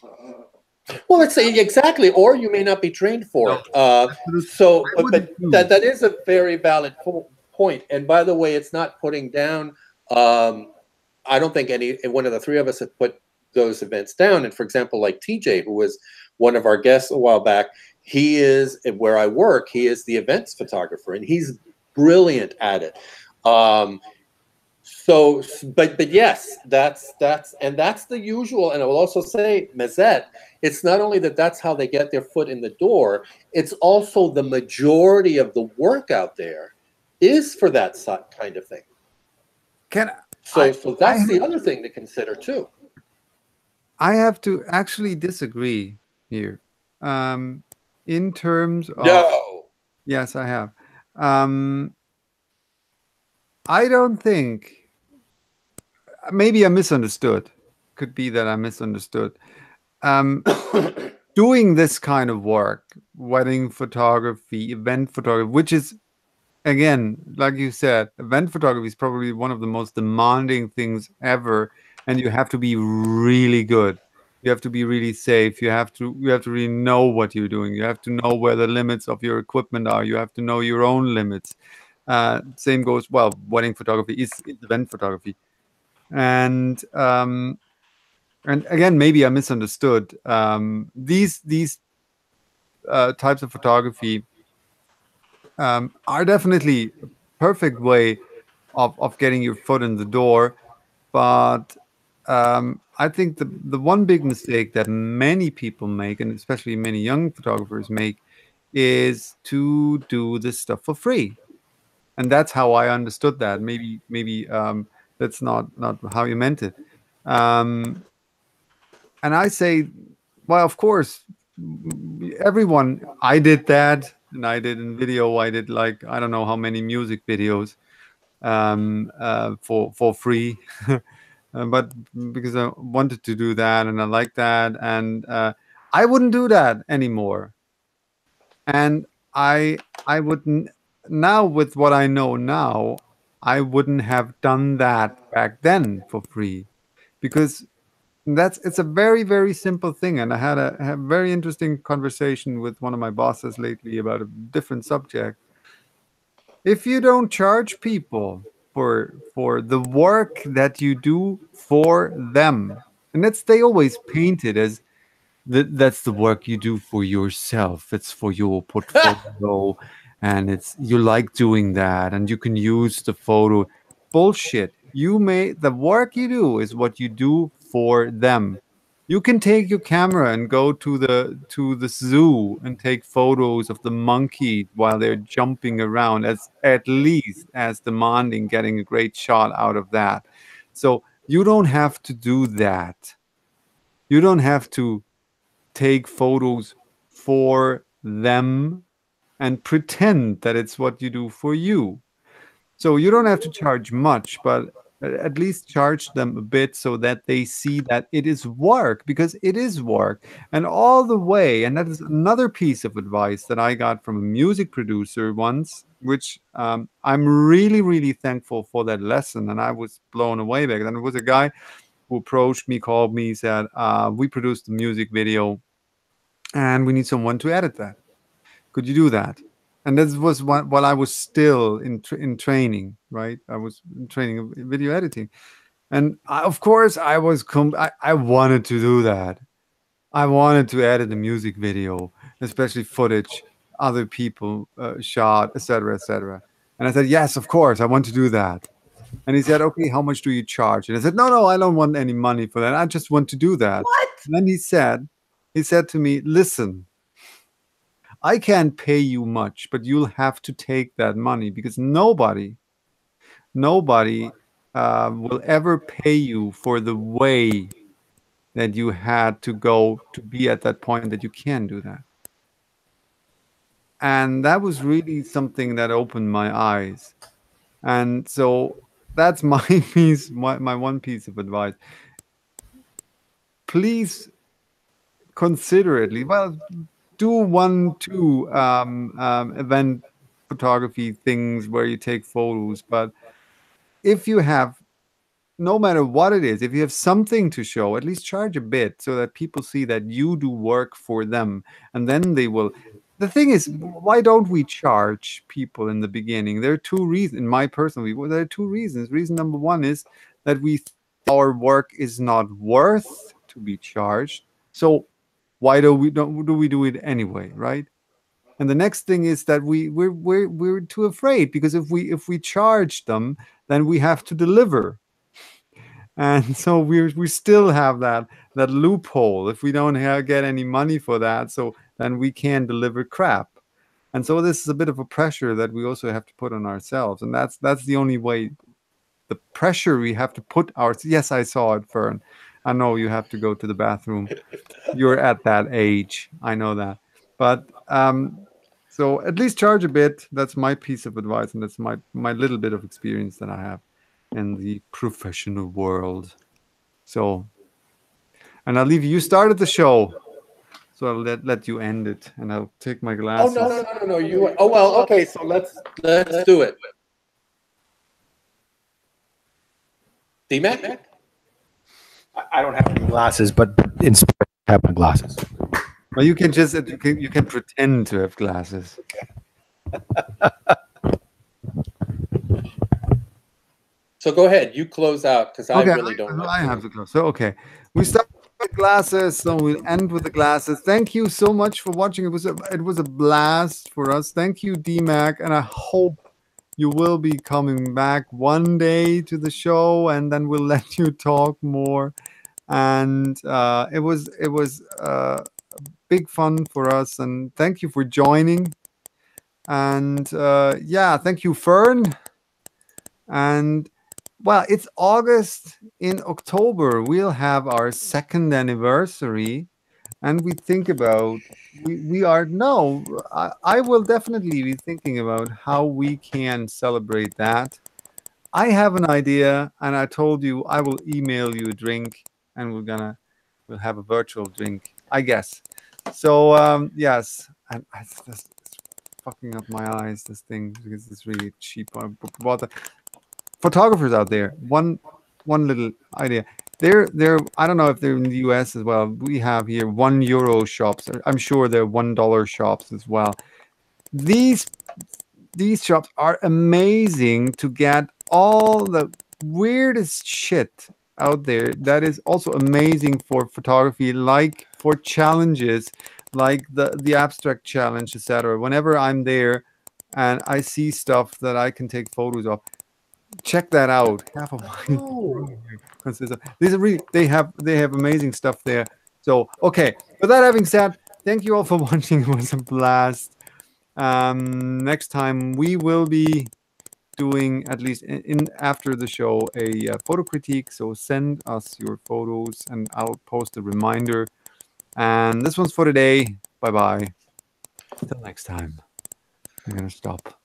Well, let's say exactly, or you may not be trained for it. So, but that is a very valid point. And by the way, it's not putting down. I don't think one of the three of us have put those events down. And for example, like TJ, who was one of our guests a while back, he is where I work. He is the events photographer, and he's brilliant at it. So, but yes, that's the usual. And I will also say, Mazette, it's not only that that's how they get their foot in the door, it's also the majority of the work out there is for that kind of thing. So that's the other thing to consider too. I have to actually disagree here. In terms of yes, I have. I don't think. Maybe I misunderstood. Could be that I misunderstood. Doing this kind of work, wedding photography, event photography, which is, again, like you said, event photography is probably one of the most demanding things ever, and you have to be really good. You have to be really safe. You have to really know what you're doing. You have to know where the limits of your equipment are. You have to know your own limits. Same goes, well, wedding photography is event photography. And again, maybe I misunderstood. These types of photography are definitely a perfect way of getting your foot in the door. But I think the one big mistake that many people make, and especially many young photographers make, is to do this stuff for free. And that's how I understood that. Maybe that's not how you meant it. And I say, well, of course, everyone. I did that, and I did in video. I did like I don't know how many music videos for free, but because I wanted to do that and I like that, and I wouldn't do that anymore. And I wouldn't now, with what I know now, I wouldn't have done that back then for free, because it's a very, very simple thing. And I had a very interesting conversation with one of my bosses lately about a different subject. If you don't charge people for the work that you do for them, and they always paint it as that's the work you do for yourself. It's for your portfolio, and you like doing that, and you can use the photo. Bullshit. The work you do is what you do for them. You can take your camera and go to the zoo and take photos of the monkey while they're jumping around, as at least as demanding getting a great shot out of that. So you don't have to do that. You don't have to take photos for them and pretend that it's what you do for you. So you don't have to charge much, but at least charge them a bit so that they see that it is work, because it is work. And all the way, and that is another piece of advice that I got from a music producer once, which I'm really, really thankful for that lesson. And I was blown away back then. It was a guy who approached me, called me, said, we produced a music video and we need someone to edit that. Could you do that? And this was while I was still in training, right? I was in training of video editing. And of course, I wanted to do that. I wanted to edit a music video, especially footage other people shot, etc., etc. And I said, yes, of course, I want to do that. And he said, okay, how much do you charge? And I said, no, I don't want any money for that. I just want to do that. What? And then he said to me, listen, I can't pay you much, but you'll have to take that money, because nobody will ever pay you for the way that you had to go to be at that point that you can do that. And that was really something that opened my eyes. And so that's my piece, my one piece of advice. Please considerately, well, do 1, 2 event photography things where you take photos. But if you have, no matter what it is, if you have something to show, at least charge a bit so that people see that you do work for them, and then they will. The thing is, why don't we charge people in the beginning? There are two reasons, in my personal view, there are two reasons. Reason number one is that our work is not worth to be charged. So why do we do it anyway, right? And the next thing is that we're too afraid, because if we charge them, then we have to deliver. And so we still have that loophole. If we don't get any money for that, so then we can deliver crap. And so this is a bit of a pressure that we also have to put on ourselves. And that's the only way, the pressure we have to put yes, I saw it, Fern. I know you have to go to the bathroom. You're at that age. I know that. But so at least charge a bit. That's my piece of advice, and that's my little bit of experience that I have in the professional world. So, and I'll leave you. You started the show, so I'll let you end it, and I'll take my glasses. Oh no! You. Oh well. Okay. So let's do it. DMac? I don't have any glasses, but in spirit, I have my glasses. Well, you can just you can pretend to have glasses. So go ahead, you close out, because I really don't. I have to close. So okay, we start with glasses, so we'll end with the glasses. Thank you so much for watching. It was a blast for us. Thank you, DMac, and I hope you will be coming back one day to the show, and then we'll let you talk more. And it was big fun for us, and thank you for joining. And yeah, thank you, Fern. And well, it's August. In October, we'll have our 2nd anniversary, and we think about I will definitely be thinking about how we can celebrate that. I have an idea, and I told you I will email you a drink, and we'll have a virtual drink, I guess. So yes, and it's fucking up my eyes, this thing, because it's really cheap. Photographers out there, one little idea. They're I don't know if they're in the US as well. We have here €1 shops. I'm sure they're $1 shops as well. These shops are amazing to get all the weirdest shit out there. That is also amazing for photography, like for challenges, like the abstract challenge, etc. Whenever I'm there and I see stuff that I can take photos of, check that out. Half of my these are really, they have amazing stuff there. So okay, with that having said, thank you all for watching. It was a blast. Next time we will be doing, at least in after the show, a photo critique. So send us your photos, and I'll post a reminder. And this one's for today. Bye bye. Until next time. I'm gonna stop.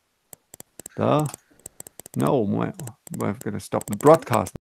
No, I'm gonna stop the broadcast.